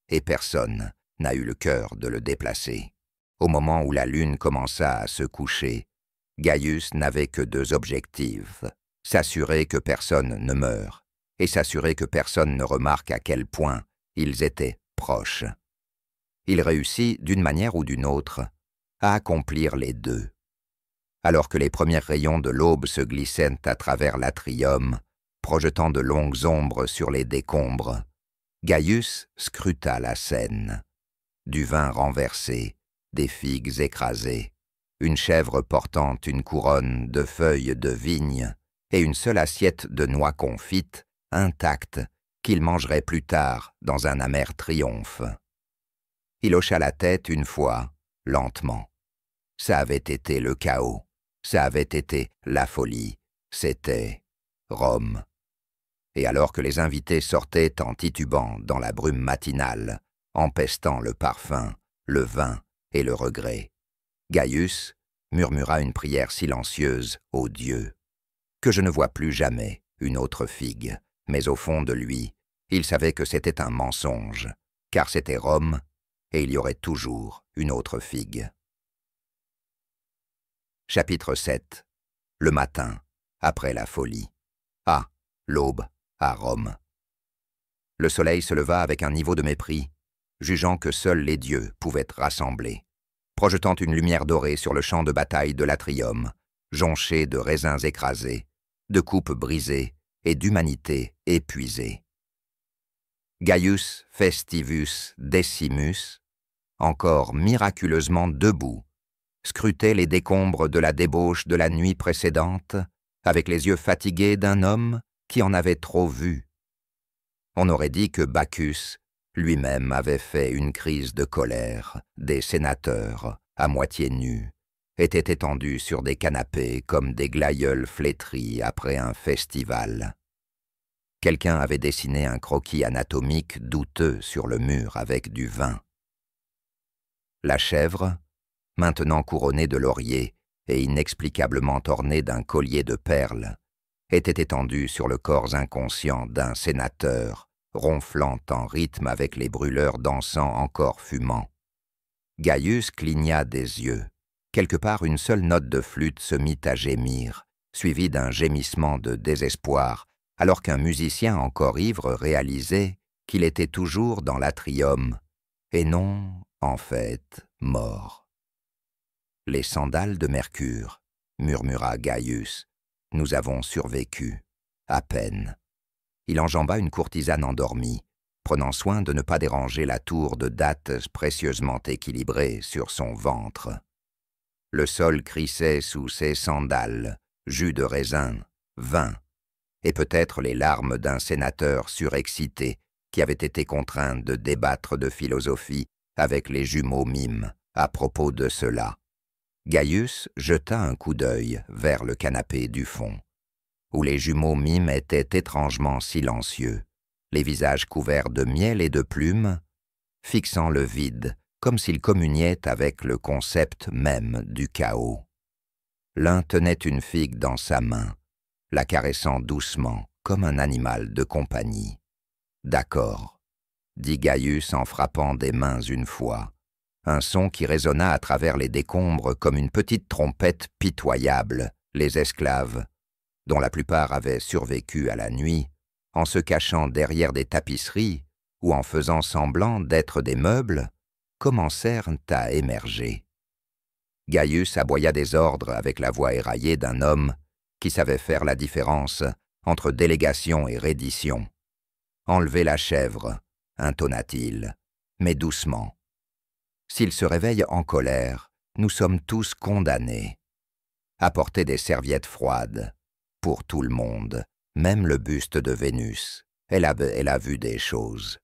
et personne n'a eu le cœur de le déplacer. Au moment où la lune commença à se coucher, Gaius n'avait que deux objectifs, s'assurer que personne ne meure, et s'assurer que personne ne remarque à quel point ils étaient proches. Il réussit, d'une manière ou d'une autre, à accomplir les deux. Alors que les premiers rayons de l'aube se glissaient à travers l'atrium, projetant de longues ombres sur les décombres, Gaius scruta la scène. Du vin renversé, des figues écrasées, une chèvre portant une couronne de feuilles de vigne et une seule assiette de noix confites, intacte, qu'il mangerait plus tard dans un amer triomphe. Il hocha la tête une fois, lentement. Ça avait été le chaos, ça avait été la folie, c'était Rome. Et alors que les invités sortaient en titubant dans la brume matinale, empestant le parfum, le vin et le regret, Gaius murmura une prière silencieuse aux dieux. Que je ne vois plus jamais une autre figue, mais au fond de lui, il savait que c'était un mensonge, car c'était Rome, et il y aurait toujours une autre figue. Chapitre 7. Le matin, après la folie. Ah, l'aube, à Rome. Le soleil se leva avec un niveau de mépris, jugeant que seuls les dieux pouvaient être rassemblés, projetant une lumière dorée sur le champ de bataille de l'atrium, jonché de raisins écrasés, de coupes brisées et d'humanité épuisée. Gaius Festivus Decimus, encore miraculeusement debout, scrutait les décombres de la débauche de la nuit précédente avec les yeux fatigués d'un homme qui en avait trop vu. On aurait dit que Bacchus lui-même avait fait une crise de colère. Des sénateurs, à moitié nus, étaient étendus sur des canapés comme des glaïeuls flétris après un festival. Quelqu'un avait dessiné un croquis anatomique douteux sur le mur avec du vin. La chèvre, maintenant couronnée de lauriers et inexplicablement ornée d'un collier de perles, était étendue sur le corps inconscient d'un sénateur, ronflant en rythme avec les brûleurs d'encens encore fumants. Gaius cligna des yeux. Quelque part, une seule note de flûte se mit à gémir, suivie d'un gémissement de désespoir, alors qu'un musicien encore ivre réalisait qu'il était toujours dans l'atrium, et non, en fait, mort. « Les sandales de Mercure, » murmura Gaius, « nous avons survécu, à peine. » Il enjamba une courtisane endormie, prenant soin de ne pas déranger la tour de dattes précieusement équilibrée sur son ventre. Le sol crissait sous ses sandales, jus de raisin, vin, et peut-être les larmes d'un sénateur surexcité qui avait été contraint de débattre de philosophie avec les jumeaux mimes à propos de cela. Gaius jeta un coup d'œil vers le canapé du fond, où les jumeaux mimes étaient étrangement silencieux, les visages couverts de miel et de plumes, fixant le vide comme s'ils communiaient avec le concept même du chaos. L'un tenait une figue dans sa main, la caressant doucement comme un animal de compagnie. « D'accord, » dit Gaius en frappant des mains une fois, un son qui résonna à travers les décombres comme une petite trompette pitoyable. Les esclaves, dont la plupart avaient survécu à la nuit, en se cachant derrière des tapisseries ou en faisant semblant d'être des meubles, commencèrent à émerger. Gaius aboya des ordres avec la voix éraillée d'un homme qui savait faire la différence entre délégation et reddition. « Enlevez la chèvre » intonna-t-il, mais doucement. S'il se réveille en colère, nous sommes tous condamnés. Apportez des serviettes froides, pour tout le monde, même le buste de Vénus. Elle a vu des choses.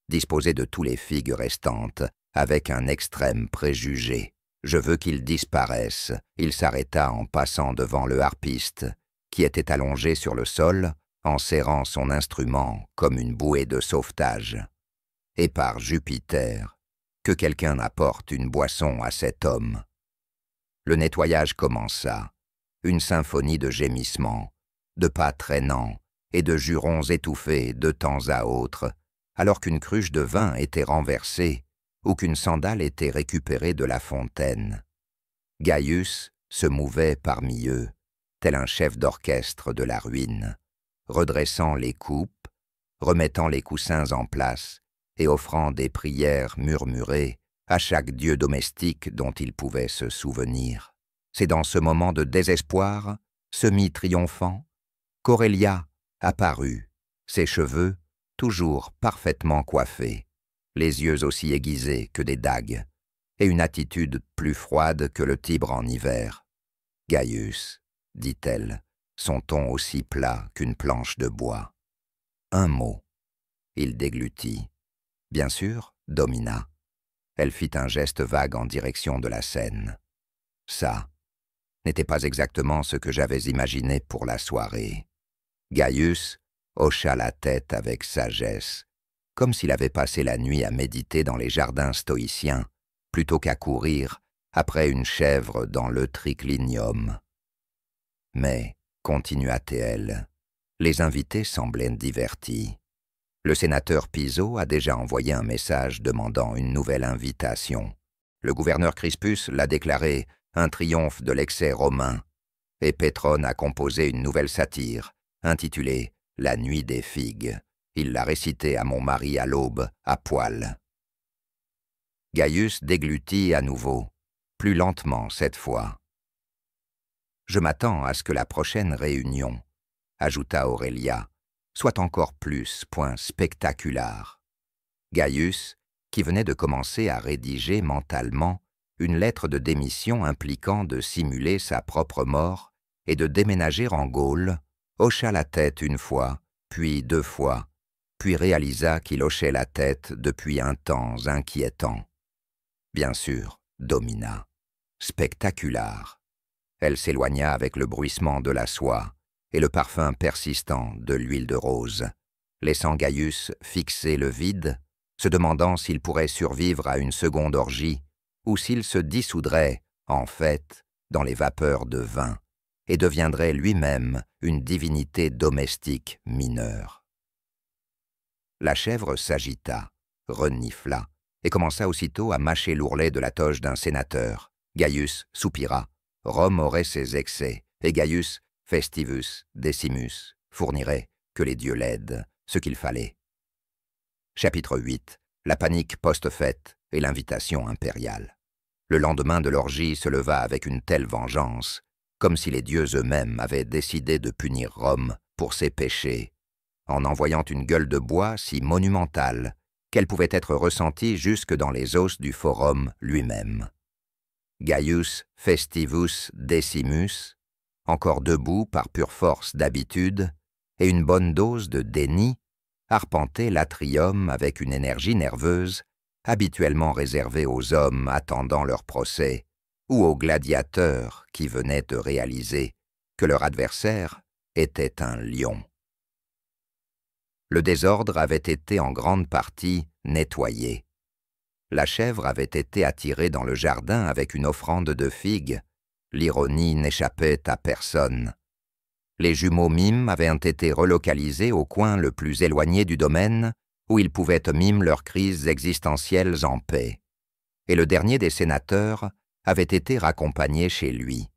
Disposez de tous les figues restantes, avec un extrême préjugé. Je veux qu'il disparaisse. Il s'arrêta en passant devant le harpiste, qui était allongé sur le sol, en serrant son instrument comme une bouée de sauvetage. Et par Jupiter, que quelqu'un apporte une boisson à cet homme. Le nettoyage commença, une symphonie de gémissements, de pas traînants et de jurons étouffés de temps à autre, alors qu'une cruche de vin était renversée ou qu'une sandale était récupérée de la fontaine. Gaius se mouvait parmi eux, tel un chef d'orchestre de la ruine, redressant les coupes, remettant les coussins en place et offrant des prières murmurées à chaque dieu domestique dont il pouvait se souvenir. C'est dans ce moment de désespoir, semi-triomphant, qu'Aurélia apparut, ses cheveux toujours parfaitement coiffés, les yeux aussi aiguisés que des dagues, et une attitude plus froide que le Tibre en hiver. « Gaius, dit-elle, son ton aussi plat qu'une planche de bois. Un mot. » Il déglutit. « Bien sûr, Domina. » Elle fit un geste vague en direction de la scène. Ça n'était pas exactement ce que j'avais imaginé pour la soirée. Gaius hocha la tête avec sagesse, comme s'il avait passé la nuit à méditer dans les jardins stoïciens, plutôt qu'à courir après une chèvre dans le triclinium. Mais, continua-t-elle, les invités semblaient divertis. Le sénateur Piso a déjà envoyé un message demandant une nouvelle invitation. Le gouverneur Crispus l'a déclaré un triomphe de l'excès romain, et Pétrone a composé une nouvelle satire, intitulée « La nuit des figues ». Il l'a récitée à mon mari à l'aube, à poil. Gaius déglutit à nouveau, plus lentement cette fois. « Je m'attends à ce que la prochaine réunion, ajouta Aurélia, soit encore plus point spectaculaire. » Gaius, qui venait de commencer à rédiger mentalement une lettre de démission impliquant de simuler sa propre mort et de déménager en Gaule, hocha la tête une fois, puis deux fois, puis réalisa qu'il hochait la tête depuis un temps inquiétant. Bien sûr, Domina. Spectaculaire. Elle s'éloigna avec le bruissement de la soie et le parfum persistant de l'huile de rose, laissant Gaius fixer le vide, se demandant s'il pourrait survivre à une seconde orgie ou s'il se dissoudrait, en fait, dans les vapeurs de vin et deviendrait lui-même une divinité domestique mineure. La chèvre s'agita, renifla, et commença aussitôt à mâcher l'ourlet de la toge d'un sénateur. Gaius soupira. Rome aurait ses excès, et Gaius Festivus Decimus fournirait, que les dieux l'aident, ce qu'il fallait. Chapitre 8. La panique post-fête et l'invitation impériale. Le lendemain de l'orgie se leva avec une telle vengeance, comme si les dieux eux-mêmes avaient décidé de punir Rome pour ses péchés, en envoyant une gueule de bois si monumentale qu'elle pouvait être ressentie jusque dans les os du forum lui-même. Gaius Festivus Decimus, encore debout par pure force d'habitude et une bonne dose de déni, arpentait l'atrium avec une énergie nerveuse habituellement réservée aux hommes attendant leur procès ou aux gladiateurs qui venaient de réaliser que leur adversaire était un lion. Le désordre avait été en grande partie nettoyé. La chèvre avait été attirée dans le jardin avec une offrande de figues. L'ironie n'échappait à personne. Les jumeaux mimes avaient été relocalisés au coin le plus éloigné du domaine, où ils pouvaient mime leurs crises existentielles en paix. Et le dernier des sénateurs avait été raccompagné chez lui.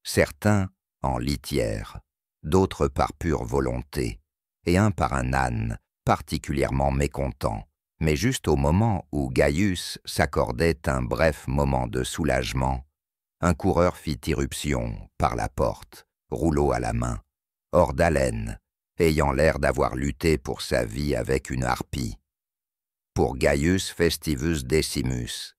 Certains en litière, d'autres par pure volonté, et un par un âne, particulièrement mécontent. Mais juste au moment où Gaius s'accordait un bref moment de soulagement, un coureur fit irruption par la porte, rouleau à la main, hors d'haleine, ayant l'air d'avoir lutté pour sa vie avec une harpie. pour Gaius Festivus Decimus,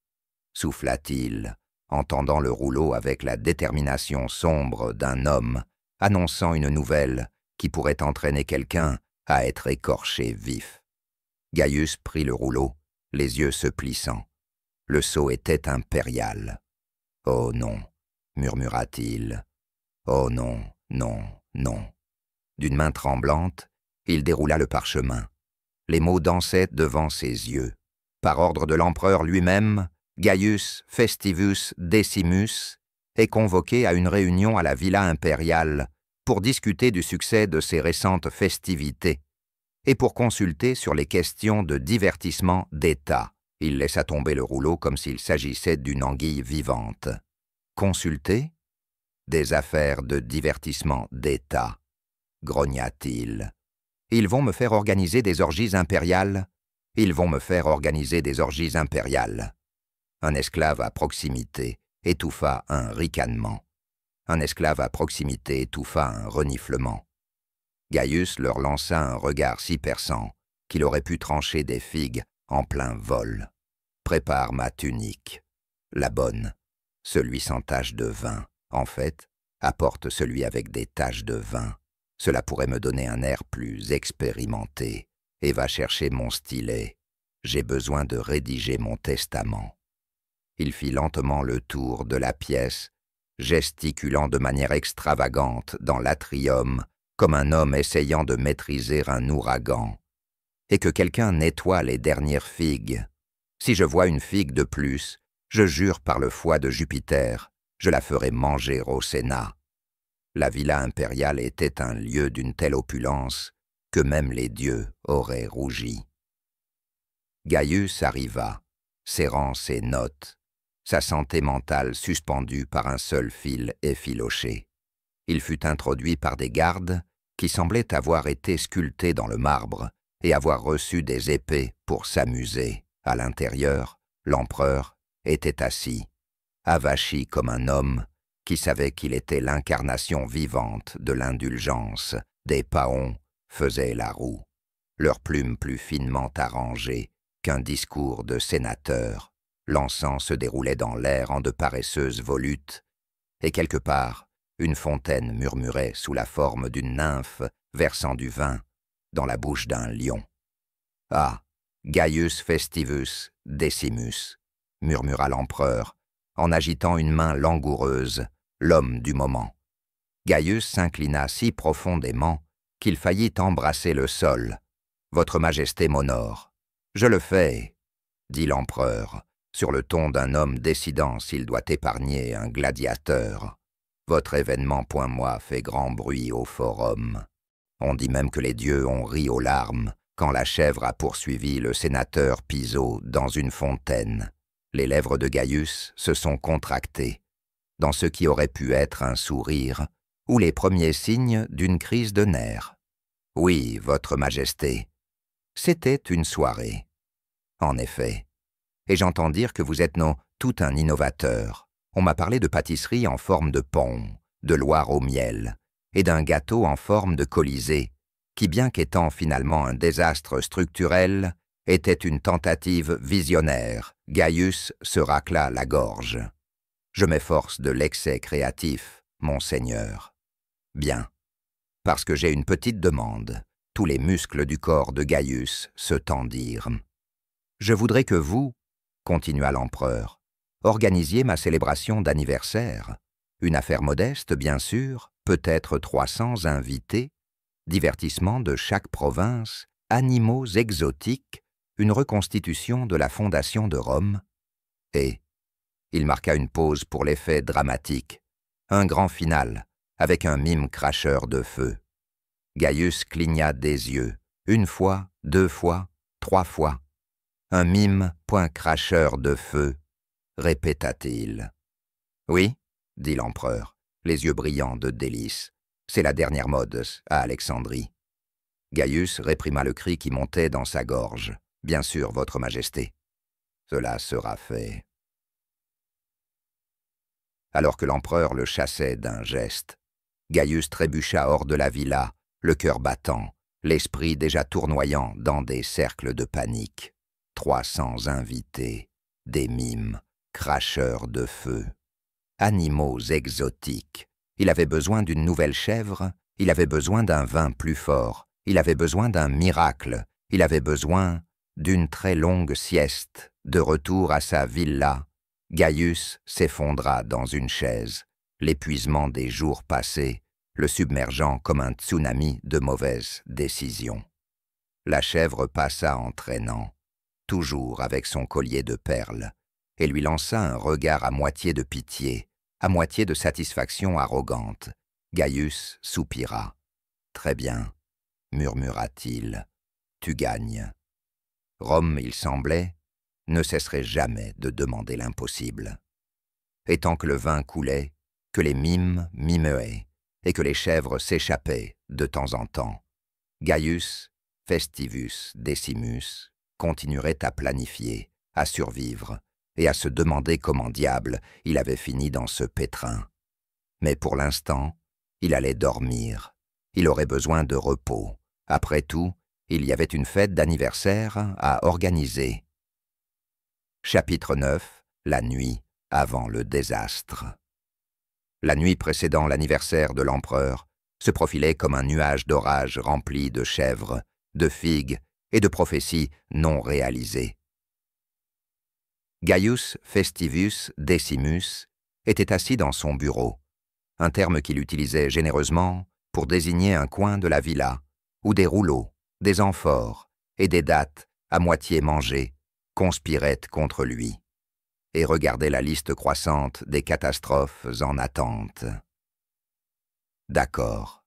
souffla-t-il, entendant le rouleau avec la détermination sombre d'un homme annonçant une nouvelle qui pourrait entraîner quelqu'un à être écorché vif. Gaius prit le rouleau, les yeux se plissant. Le sceau était impérial. « Oh non !» murmura-t-il. « Oh non, non, non !» D'une main tremblante, il déroula le parchemin. Les mots dansaient devant ses yeux. Par ordre de l'empereur lui-même, Gaius Festivus Decimus est convoqué à une réunion à la Villa impériale pour discuter du succès de ses récentes festivités et pour consulter sur les questions de divertissement d'État. Il laissa tomber le rouleau comme s'il s'agissait d'une anguille vivante. Consulter ? Des affaires de divertissement d'État, grogna-t-il. Ils vont me faire organiser des orgies impériales. Ils vont me faire organiser des orgies impériales. Un esclave à proximité étouffa un ricanement. Un esclave à proximité étouffa un reniflement. Gaius leur lança un regard si perçant qu'il aurait pu trancher des figues en plein vol. « Prépare ma tunique. La bonne, celui sans tache de vin. En fait, apporte celui avec des taches de vin. Cela pourrait me donner un air plus expérimenté. Et va chercher mon stylet. J'ai besoin de rédiger mon testament. » Il fit lentement le tour de la pièce, gesticulant de manière extravagante dans l'atrium, comme un homme essayant de maîtriser un ouragan. Et que quelqu'un nettoie les dernières figues. Si je vois une figue de plus, je jure par le foie de Jupiter, je la ferai manger au Sénat. La villa impériale était un lieu d'une telle opulence que même les dieux auraient rougi. Gaius arriva, serrant ses notes, sa santé mentale suspendue par un seul fil effiloché. Il fut introduit par des gardes qui semblaient avoir été sculptés dans le marbre et avoir reçu des épées pour s'amuser. À l'intérieur, l'empereur était assis, avachi comme un homme qui savait qu'il était l'incarnation vivante de l'indulgence. Des paons faisaient la roue, leurs plumes plus finement arrangées qu'un discours de sénateur. L'encens se déroulait dans l'air en de paresseuses volutes, et quelque part, une fontaine murmurait sous la forme d'une nymphe versant du vin dans la bouche d'un lion. « Ah, Gaius Festivus Decimus » murmura l'empereur, en agitant une main langoureuse, l'homme du moment. Gaius s'inclina si profondément qu'il faillit embrasser le sol. « Votre Majesté m'honore. »« Je le fais, » dit l'empereur, sur le ton d'un homme décidant s'il doit épargner un gladiateur. « Votre événement point moi fait grand bruit au forum. On dit même que les dieux ont ri aux larmes quand la chèvre a poursuivi le sénateur Piso dans une fontaine. » Les lèvres de Gaius se sont contractées, dans ce qui aurait pu être un sourire ou les premiers signes d'une crise de nerfs. « Oui, Votre Majesté. » C'était une soirée. En effet. Et j'entends dire que vous êtes tout un innovateur. On m'a parlé de pâtisserie en forme de pont, de Loire au miel, et d'un gâteau en forme de colisée, qui bien qu'étant finalement un désastre structurel, était une tentative visionnaire. Gaius se racla la gorge. « Je m'efforce de l'excès créatif, monseigneur. »« Bien. Parce que j'ai une petite demande. » Tous les muscles du corps de Gaius se tendirent. « Je voudrais que vous, » continua l'empereur, « organisiez ma célébration d'anniversaire. Une affaire modeste, bien sûr, peut-être 300 invités, divertissement de chaque province, animaux exotiques, une reconstitution de la fondation de Rome. » Et il marqua une pause pour l'effet dramatique, un grand final, avec un mime cracheur de feu. Gaius cligna des yeux, une fois, 2 fois, 3 fois. Un mime point cracheur de feu, répéta-t-il. « Oui, » dit l'empereur, les yeux brillants de délice. « C'est la dernière mode à Alexandrie. » Gaius réprima le cri qui montait dans sa gorge. « Bien sûr, Votre Majesté. » « Cela sera fait. » Alors que l'empereur le chassait d'un geste, Gaius trébucha hors de la villa, le cœur battant, l'esprit déjà tournoyant dans des cercles de panique. 300 invités, des mimes, cracheurs de feu, animaux exotiques. Il avait besoin d'une nouvelle chèvre, il avait besoin d'un vin plus fort, il avait besoin d'un miracle, il avait besoin d'une très longue sieste. De retour à sa villa, Gaius s'effondra dans une chaise, l'épuisement des jours passés, le submergeant comme un tsunami de mauvaises décisions. La chèvre passa en traînant, toujours avec son collier de perles, et lui lança un regard à moitié de pitié, à moitié de satisfaction arrogante. Gaius soupira. « Très bien, murmura-t-il, tu gagnes. » Rome, il semblait, ne cesserait jamais de demander l'impossible. Et tant que le vin coulait, que les mimes mimeaient, et que les chèvres s'échappaient de temps en temps, Gaius Festivus Decimus continuerait à planifier, à survivre, et à se demander comment diable il avait fini dans ce pétrin. Mais pour l'instant, il allait dormir. Il aurait besoin de repos. Après tout, il y avait une fête d'anniversaire à organiser. Chapitre 9. La nuit avant le désastre. La nuit précédant l'anniversaire de l'empereur se profilait comme un nuage d'orage rempli de chèvres, de figues et de prophéties non réalisées. Gaius Festivus Decimus était assis dans son bureau, un terme qu'il utilisait généreusement pour désigner un coin de la villa, où des rouleaux, des amphores et des dattes à moitié mangées conspiraient contre lui, et regardait la liste croissante des catastrophes en attente. « D'accord, »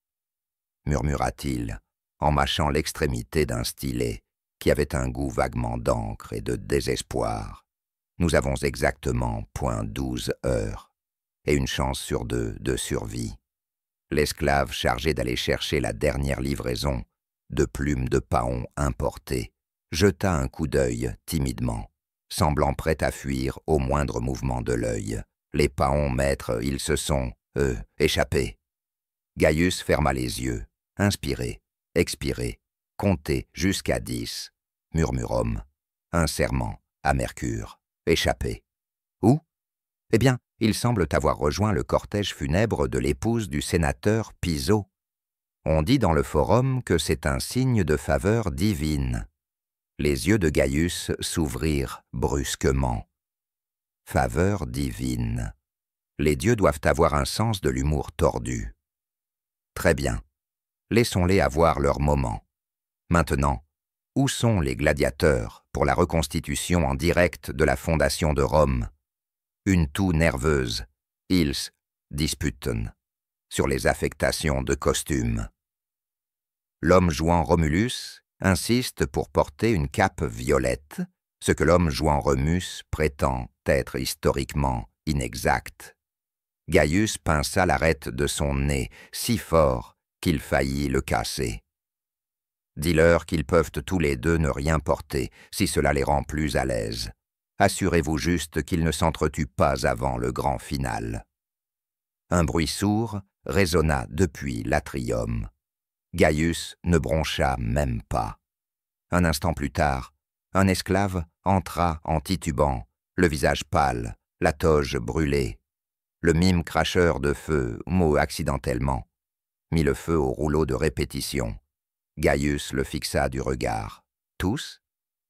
murmura-t-il, en mâchant l'extrémité d'un stylet qui avait un goût vaguement d'encre et de désespoir. « Nous avons exactement .12 heures, et une chance sur 2 de survie. » L'esclave chargé d'aller chercher la dernière livraison de plumes de paon importées jeta un coup d'œil timidement, semblant prêt à fuir au moindre mouvement de l'œil. Les paons maîtres, ils se sont, échappés. Gaius ferma les yeux, inspiré, expiré, compté jusqu'à 10, murmurome, un serment à Mercure, échappé. Où? Eh bien, ils semblent avoir rejoint le cortège funèbre de l'épouse du sénateur Piso. On dit dans le forum que c'est un signe de faveur divine. Les yeux de Gaius s'ouvrirent brusquement. Faveur divine. Les dieux doivent avoir un sens de l'humour tordu. Très bien. Laissons-les avoir leur moment. Maintenant, où sont les gladiateurs pour la reconstitution en direct de la fondation de Rome? Une toux nerveuse, ils disputen, sur les affectations de costumes. L'homme jouant Romulus insiste pour porter une cape violette, ce que l'homme jouant Remus prétend être historiquement inexact. Gaius pinça l'arête de son nez si fort qu'il faillit le casser. Dis-leur qu'ils peuvent tous les deux ne rien porter si cela les rend plus à l'aise. Assurez-vous juste qu'ils ne s'entretuent pas avant le grand final. Un bruit sourd résonna depuis l'atrium. Gaius ne broncha même pas. Un instant plus tard, un esclave entra en titubant, le visage pâle, la toge brûlée. Le mime cracheur de feu, mot accidentellement, mit le feu au rouleau de répétition. Gaius le fixa du regard. Tous?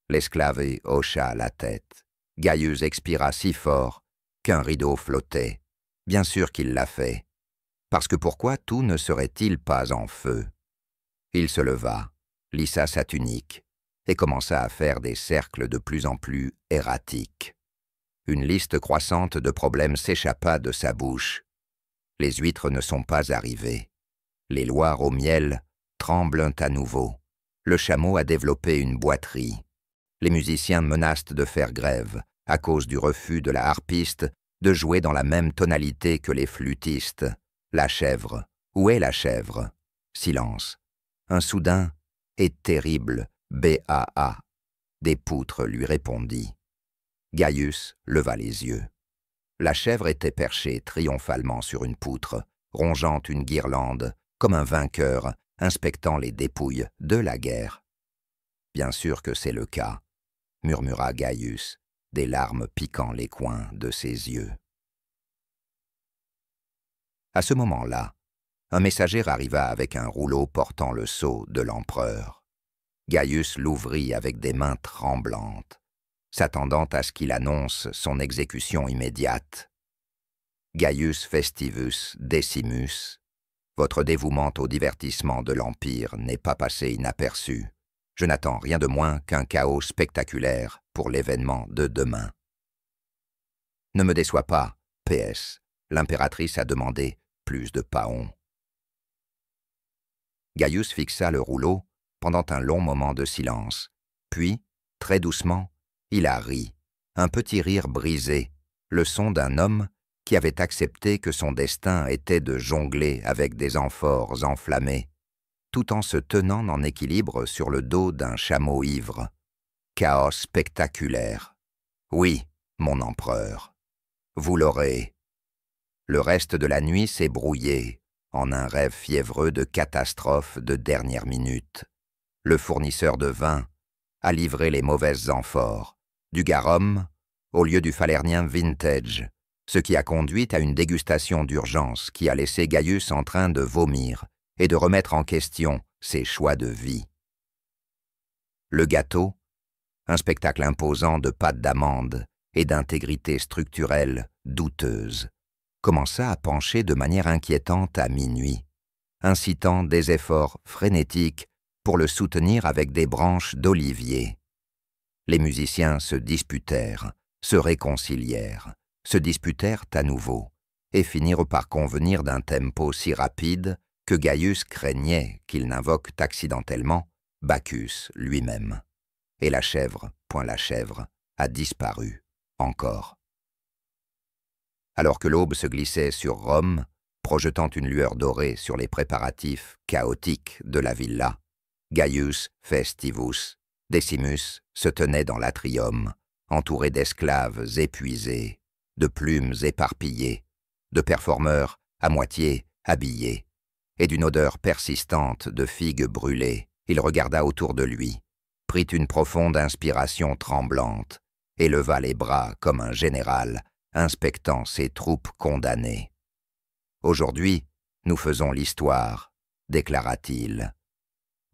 L'esclave hocha la tête. Gaius expira si fort qu'un rideau flottait. Bien sûr qu'il l'a fait. Parce que pourquoi tout ne serait-il pas en feu? Il se leva, lissa sa tunique et commença à faire des cercles de plus en plus erratiques. Une liste croissante de problèmes s'échappa de sa bouche. Les huîtres ne sont pas arrivées. Les loirs au miel tremblent à nouveau. Le chameau a développé une boiterie. Les musiciens menacent de faire grève à cause du refus de la harpiste de jouer dans la même tonalité que les flûtistes. La chèvre. Où est la chèvre? Silence. Un soudain et terrible B.A.A. des poutres lui répondit. Gaius leva les yeux. La chèvre était perchée triomphalement sur une poutre, rongeant une guirlande, comme un vainqueur inspectant les dépouilles de la guerre. Bien sûr que c'est le cas. murmura Gaius, des larmes piquant les coins de ses yeux. À ce moment-là, un messager arriva avec un rouleau portant le sceau de l'empereur. Gaius l'ouvrit avec des mains tremblantes, s'attendant à ce qu'il annonce son exécution immédiate. Gaius Festivus Decimus, votre dévouement au divertissement de l'Empire n'est pas passé inaperçu. Je n'attends rien de moins qu'un chaos spectaculaire pour l'événement de demain. Ne me déçois pas, PS. L'impératrice a demandé plus de paons. Gaius fixa le rouleau pendant un long moment de silence. Puis, très doucement, il a ri, un petit rire brisé, le son d'un homme qui avait accepté que son destin était de jongler avec des amphores enflammées, tout en se tenant en équilibre sur le dos d'un chameau ivre. Chaos spectaculaire. Oui, mon empereur, vous l'aurez. Le reste de la nuit s'est brouillé en un rêve fiévreux de catastrophe de dernière minute. Le fournisseur de vin a livré les mauvaises amphores, du garum au lieu du falernien vintage, ce qui a conduit à une dégustation d'urgence qui a laissé Gaius en train de vomir et de remettre en question ses choix de vie. Le gâteau, un spectacle imposant de pâte d'amande et d'intégrité structurelle douteuse, commença à pencher de manière inquiétante à minuit, incitant des efforts frénétiques pour le soutenir avec des branches d'olivier. Les musiciens se disputèrent, se réconcilièrent, se disputèrent à nouveau, et finirent par convenir d'un tempo si rapide que Gaius craignait qu'ils n'invoquent accidentellement Bacchus lui-même. Et la chèvre, point la chèvre, a disparu, encore. Alors que l'aube se glissait sur Rome, projetant une lueur dorée sur les préparatifs chaotiques de la villa, Gaius Festivus Decimus se tenait dans l'atrium, entouré d'esclaves épuisés, de plumes éparpillées, de performeurs à moitié habillés, et d'une odeur persistante de figues brûlées. Il regarda autour de lui, prit une profonde inspiration tremblante, et leva les bras comme un général inspectant ses troupes condamnées. « Aujourd'hui, nous faisons l'histoire, déclara-t-il,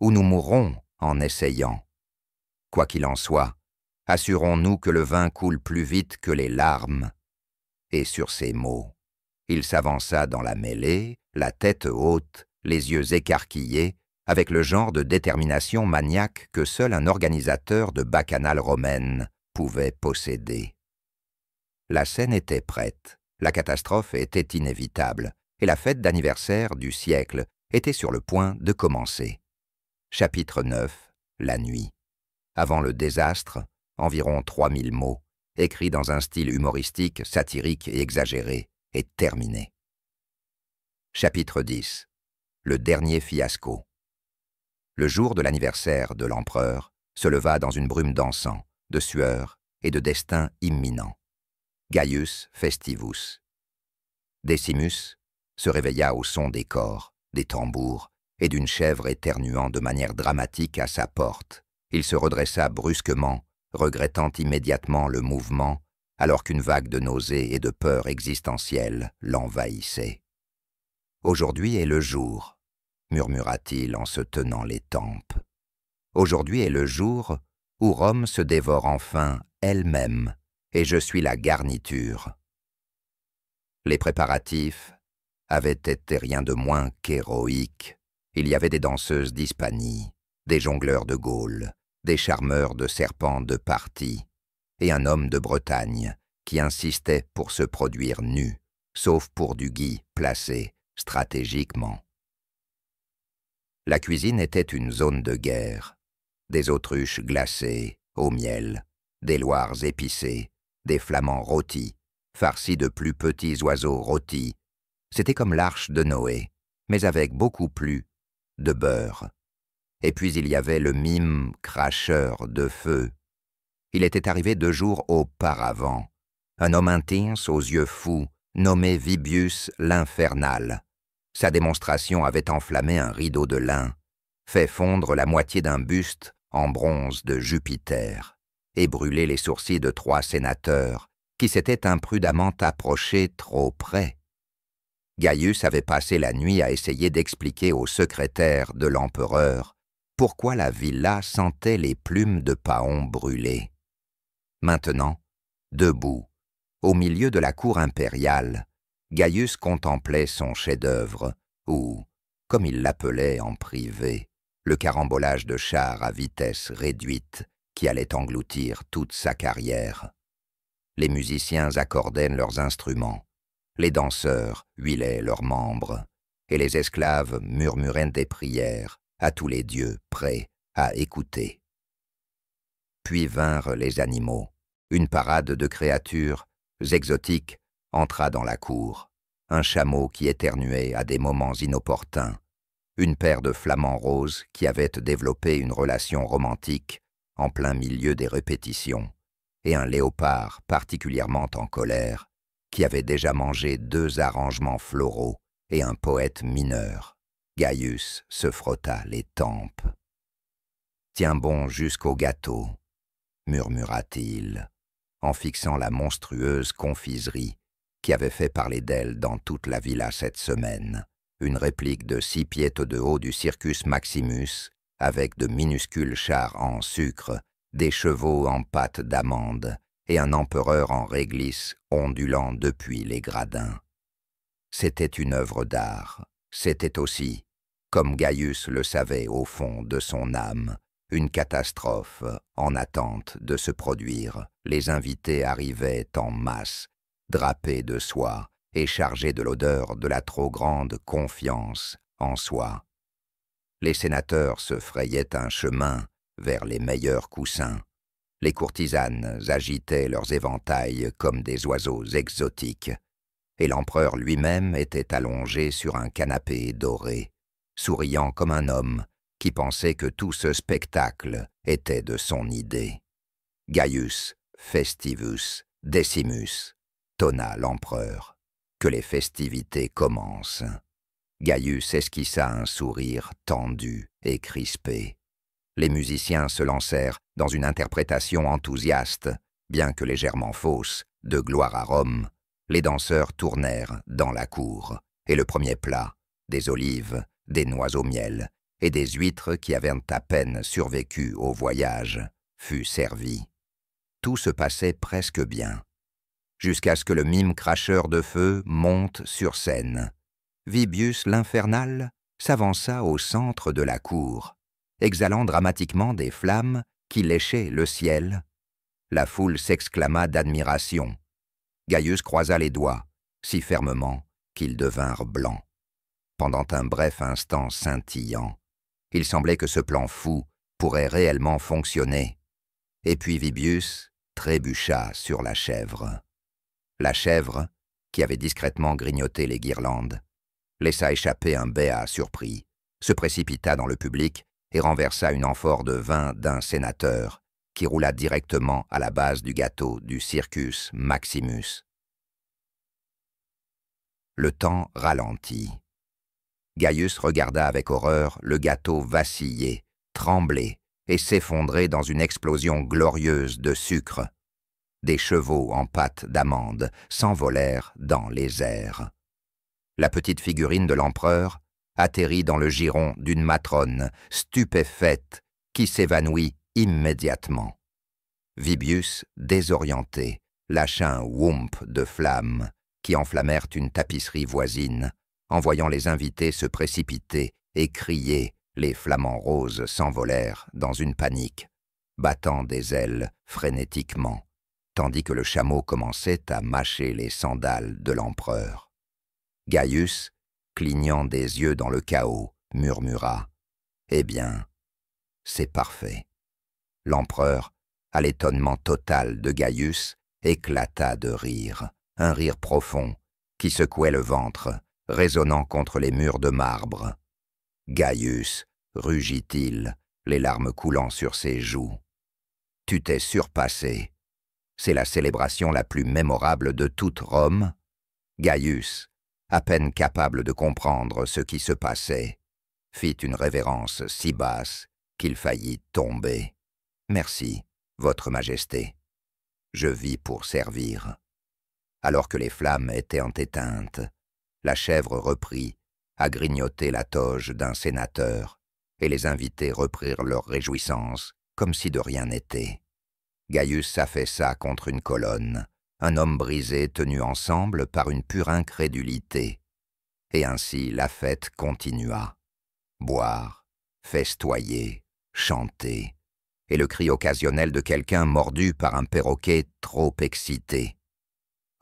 ou nous mourrons en essayant. Quoi qu'il en soit, assurons-nous que le vin coule plus vite que les larmes. » Et sur ces mots, il s'avança dans la mêlée, la tête haute, les yeux écarquillés, avec le genre de détermination maniaque que seul un organisateur de bacchanales romaines pouvait posséder. La scène était prête, la catastrophe était inévitable, et la fête d'anniversaire du siècle était sur le point de commencer. Chapitre 9, la nuit. Avant le désastre, environ 3000 mots, écrits dans un style humoristique, satirique et exagéré, et terminé. Chapitre 10. Le dernier fiasco. Le jour de l'anniversaire de l'empereur se leva dans une brume d'encens, de sueur et de destin imminent. Gaius Festivus. Decimus se réveilla au son des cors, des tambours et d'une chèvre éternuant de manière dramatique à sa porte. Il se redressa brusquement, regrettant immédiatement le mouvement, alors qu'une vague de nausée et de peur existentielle l'envahissait. « Aujourd'hui est le jour », murmura-t-il en se tenant les tempes. « Aujourd'hui est le jour où Rome se dévore enfin elle-même, et je suis la garniture. » Les préparatifs avaient été rien de moins qu'héroïques. Il y avait des danseuses d'Hispanie, des jongleurs de Gaule, des charmeurs de serpents de Parthie, et un homme de Bretagne qui insistait pour se produire nu, sauf pour du gui placé stratégiquement. La cuisine était une zone de guerre. Des autruches glacées au miel, des loirs épicés, des flamands rôtis, farcis de plus petits oiseaux rôtis. C'était comme l'arche de Noé, mais avec beaucoup plus de beurre. Et puis il y avait le mime cracheur de feu. Il était arrivé 2 jours auparavant, un homme intense aux yeux fous, nommé Vibius l'Infernal. Sa démonstration avait enflammé un rideau de lin, fait fondre la moitié d'un buste en bronze de Jupiter. et brûler les sourcils de 3 sénateurs qui s'étaient imprudemment approchés trop près. Gaius avait passé la nuit à essayer d'expliquer au secrétaire de l'empereur pourquoi la villa sentait les plumes de paon brûlées. Maintenant, debout, au milieu de la cour impériale, Gaius contemplait son chef-d'œuvre, ou, comme il l'appelait en privé, le carambolage de chars à vitesse réduite qui allait engloutir toute sa carrière. Les musiciens accordaient leurs instruments, les danseurs huilaient leurs membres, et les esclaves murmuraient des prières à tous les dieux prêts à écouter. Puis vinrent les animaux. Une parade de créatures exotiques entra dans la cour. Un chameau qui éternuait à des moments inopportuns, une paire de flamants roses qui avaient développé une relation romantique en plein milieu des répétitions, et un léopard particulièrement en colère, qui avait déjà mangé 2 arrangements floraux et un poète mineur. Gaius se frotta les tempes. « Tiens bon jusqu'au gâteau », murmura-t-il, en fixant la monstrueuse confiserie qui avait fait parler d'elle dans toute la villa cette semaine, une réplique de 6 pieds de haut du Circus Maximus, avec de minuscules chars en sucre, des chevaux en pâte d'amande et un empereur en réglisse ondulant depuis les gradins. C'était une œuvre d'art, c'était aussi, comme Gaius le savait au fond de son âme, une catastrophe en attente de se produire. Les invités arrivaient en masse, drapés de soie et chargés de l'odeur de la trop grande confiance en soi. Les sénateurs se frayaient un chemin vers les meilleurs coussins. Les courtisanes agitaient leurs éventails comme des oiseaux exotiques, et l'empereur lui-même était allongé sur un canapé doré, souriant comme un homme qui pensait que tout ce spectacle était de son idée. « Gaius festivus decimus », tonna l'empereur, « que les festivités commencent ». Gaius esquissa un sourire tendu et crispé. Les musiciens se lancèrent dans une interprétation enthousiaste, bien que légèrement fausse, de Gloire à Rome. Les danseurs tournèrent dans la cour, et le premier plat, des olives, des noix au miel et des huîtres qui avaient à peine survécu au voyage, fut servi. Tout se passait presque bien, jusqu'à ce que le mime cracheur de feu monte sur scène. Vibius l'Infernal s'avança au centre de la cour, exhalant dramatiquement des flammes qui léchaient le ciel. La foule s'exclama d'admiration. Gaius croisa les doigts, si fermement qu'ils devinrent blancs. Pendant un bref instant scintillant, il semblait que ce plan fou pourrait réellement fonctionner. Et puis Vibius trébucha sur la chèvre. La chèvre, qui avait discrètement grignoté les guirlandes, laissa échapper un béat surpris, se précipita dans le public et renversa une amphore de vin d'un sénateur, qui roula directement à la base du gâteau du Circus Maximus. Le temps ralentit. Gaius regarda avec horreur le gâteau vaciller, trembler et s'effondrer dans une explosion glorieuse de sucre. Des chevaux en pâte d'amande s'envolèrent dans les airs. La petite figurine de l'empereur atterrit dans le giron d'une matrone stupéfaite qui s'évanouit immédiatement. Vibius, désorienté, lâcha un whoomp de flammes qui enflammèrent une tapisserie voisine, en voyant les invités se précipiter et crier. Les flamants roses s'envolèrent dans une panique, battant des ailes frénétiquement, tandis que le chameau commençait à mâcher les sandales de l'empereur. Gaius, clignant des yeux dans le chaos, murmura « Eh bien, c'est parfait ». L'empereur, à l'étonnement total de Gaius, éclata de rire, un rire profond qui secouait le ventre, résonnant contre les murs de marbre. « Gaius », rugit-il, les larmes coulant sur ses joues. « Tu t'es surpassé. C'est la célébration la plus mémorable de toute Rome. » Gaius, à peine capable de comprendre ce qui se passait, fit une révérence si basse qu'il faillit tomber. « Merci, Votre Majesté. Je vis pour servir. » Alors que les flammes étaient éteintes, la chèvre reprit à grignoter la toge d'un sénateur, et les invités reprirent leur réjouissance, comme si de rien n'était. Gaius s'affaissa contre une colonne, un homme brisé tenu ensemble par une pure incrédulité. Et ainsi la fête continua. Boire, festoyer, chanter, et le cri occasionnel de quelqu'un mordu par un perroquet trop excité.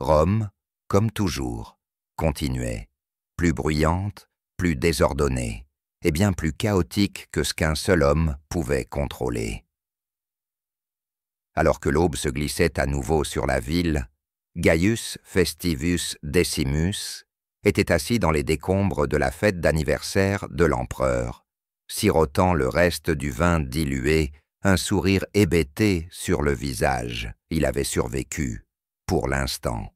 Rome, comme toujours, continuait, plus bruyante, plus désordonnée, et bien plus chaotique que ce qu'un seul homme pouvait contrôler. Alors que l'aube se glissait à nouveau sur la ville, Gaius Festivus Decimus était assis dans les décombres de la fête d'anniversaire de l'empereur, sirotant le reste du vin dilué, un sourire hébété sur le visage. Il avait survécu, pour l'instant.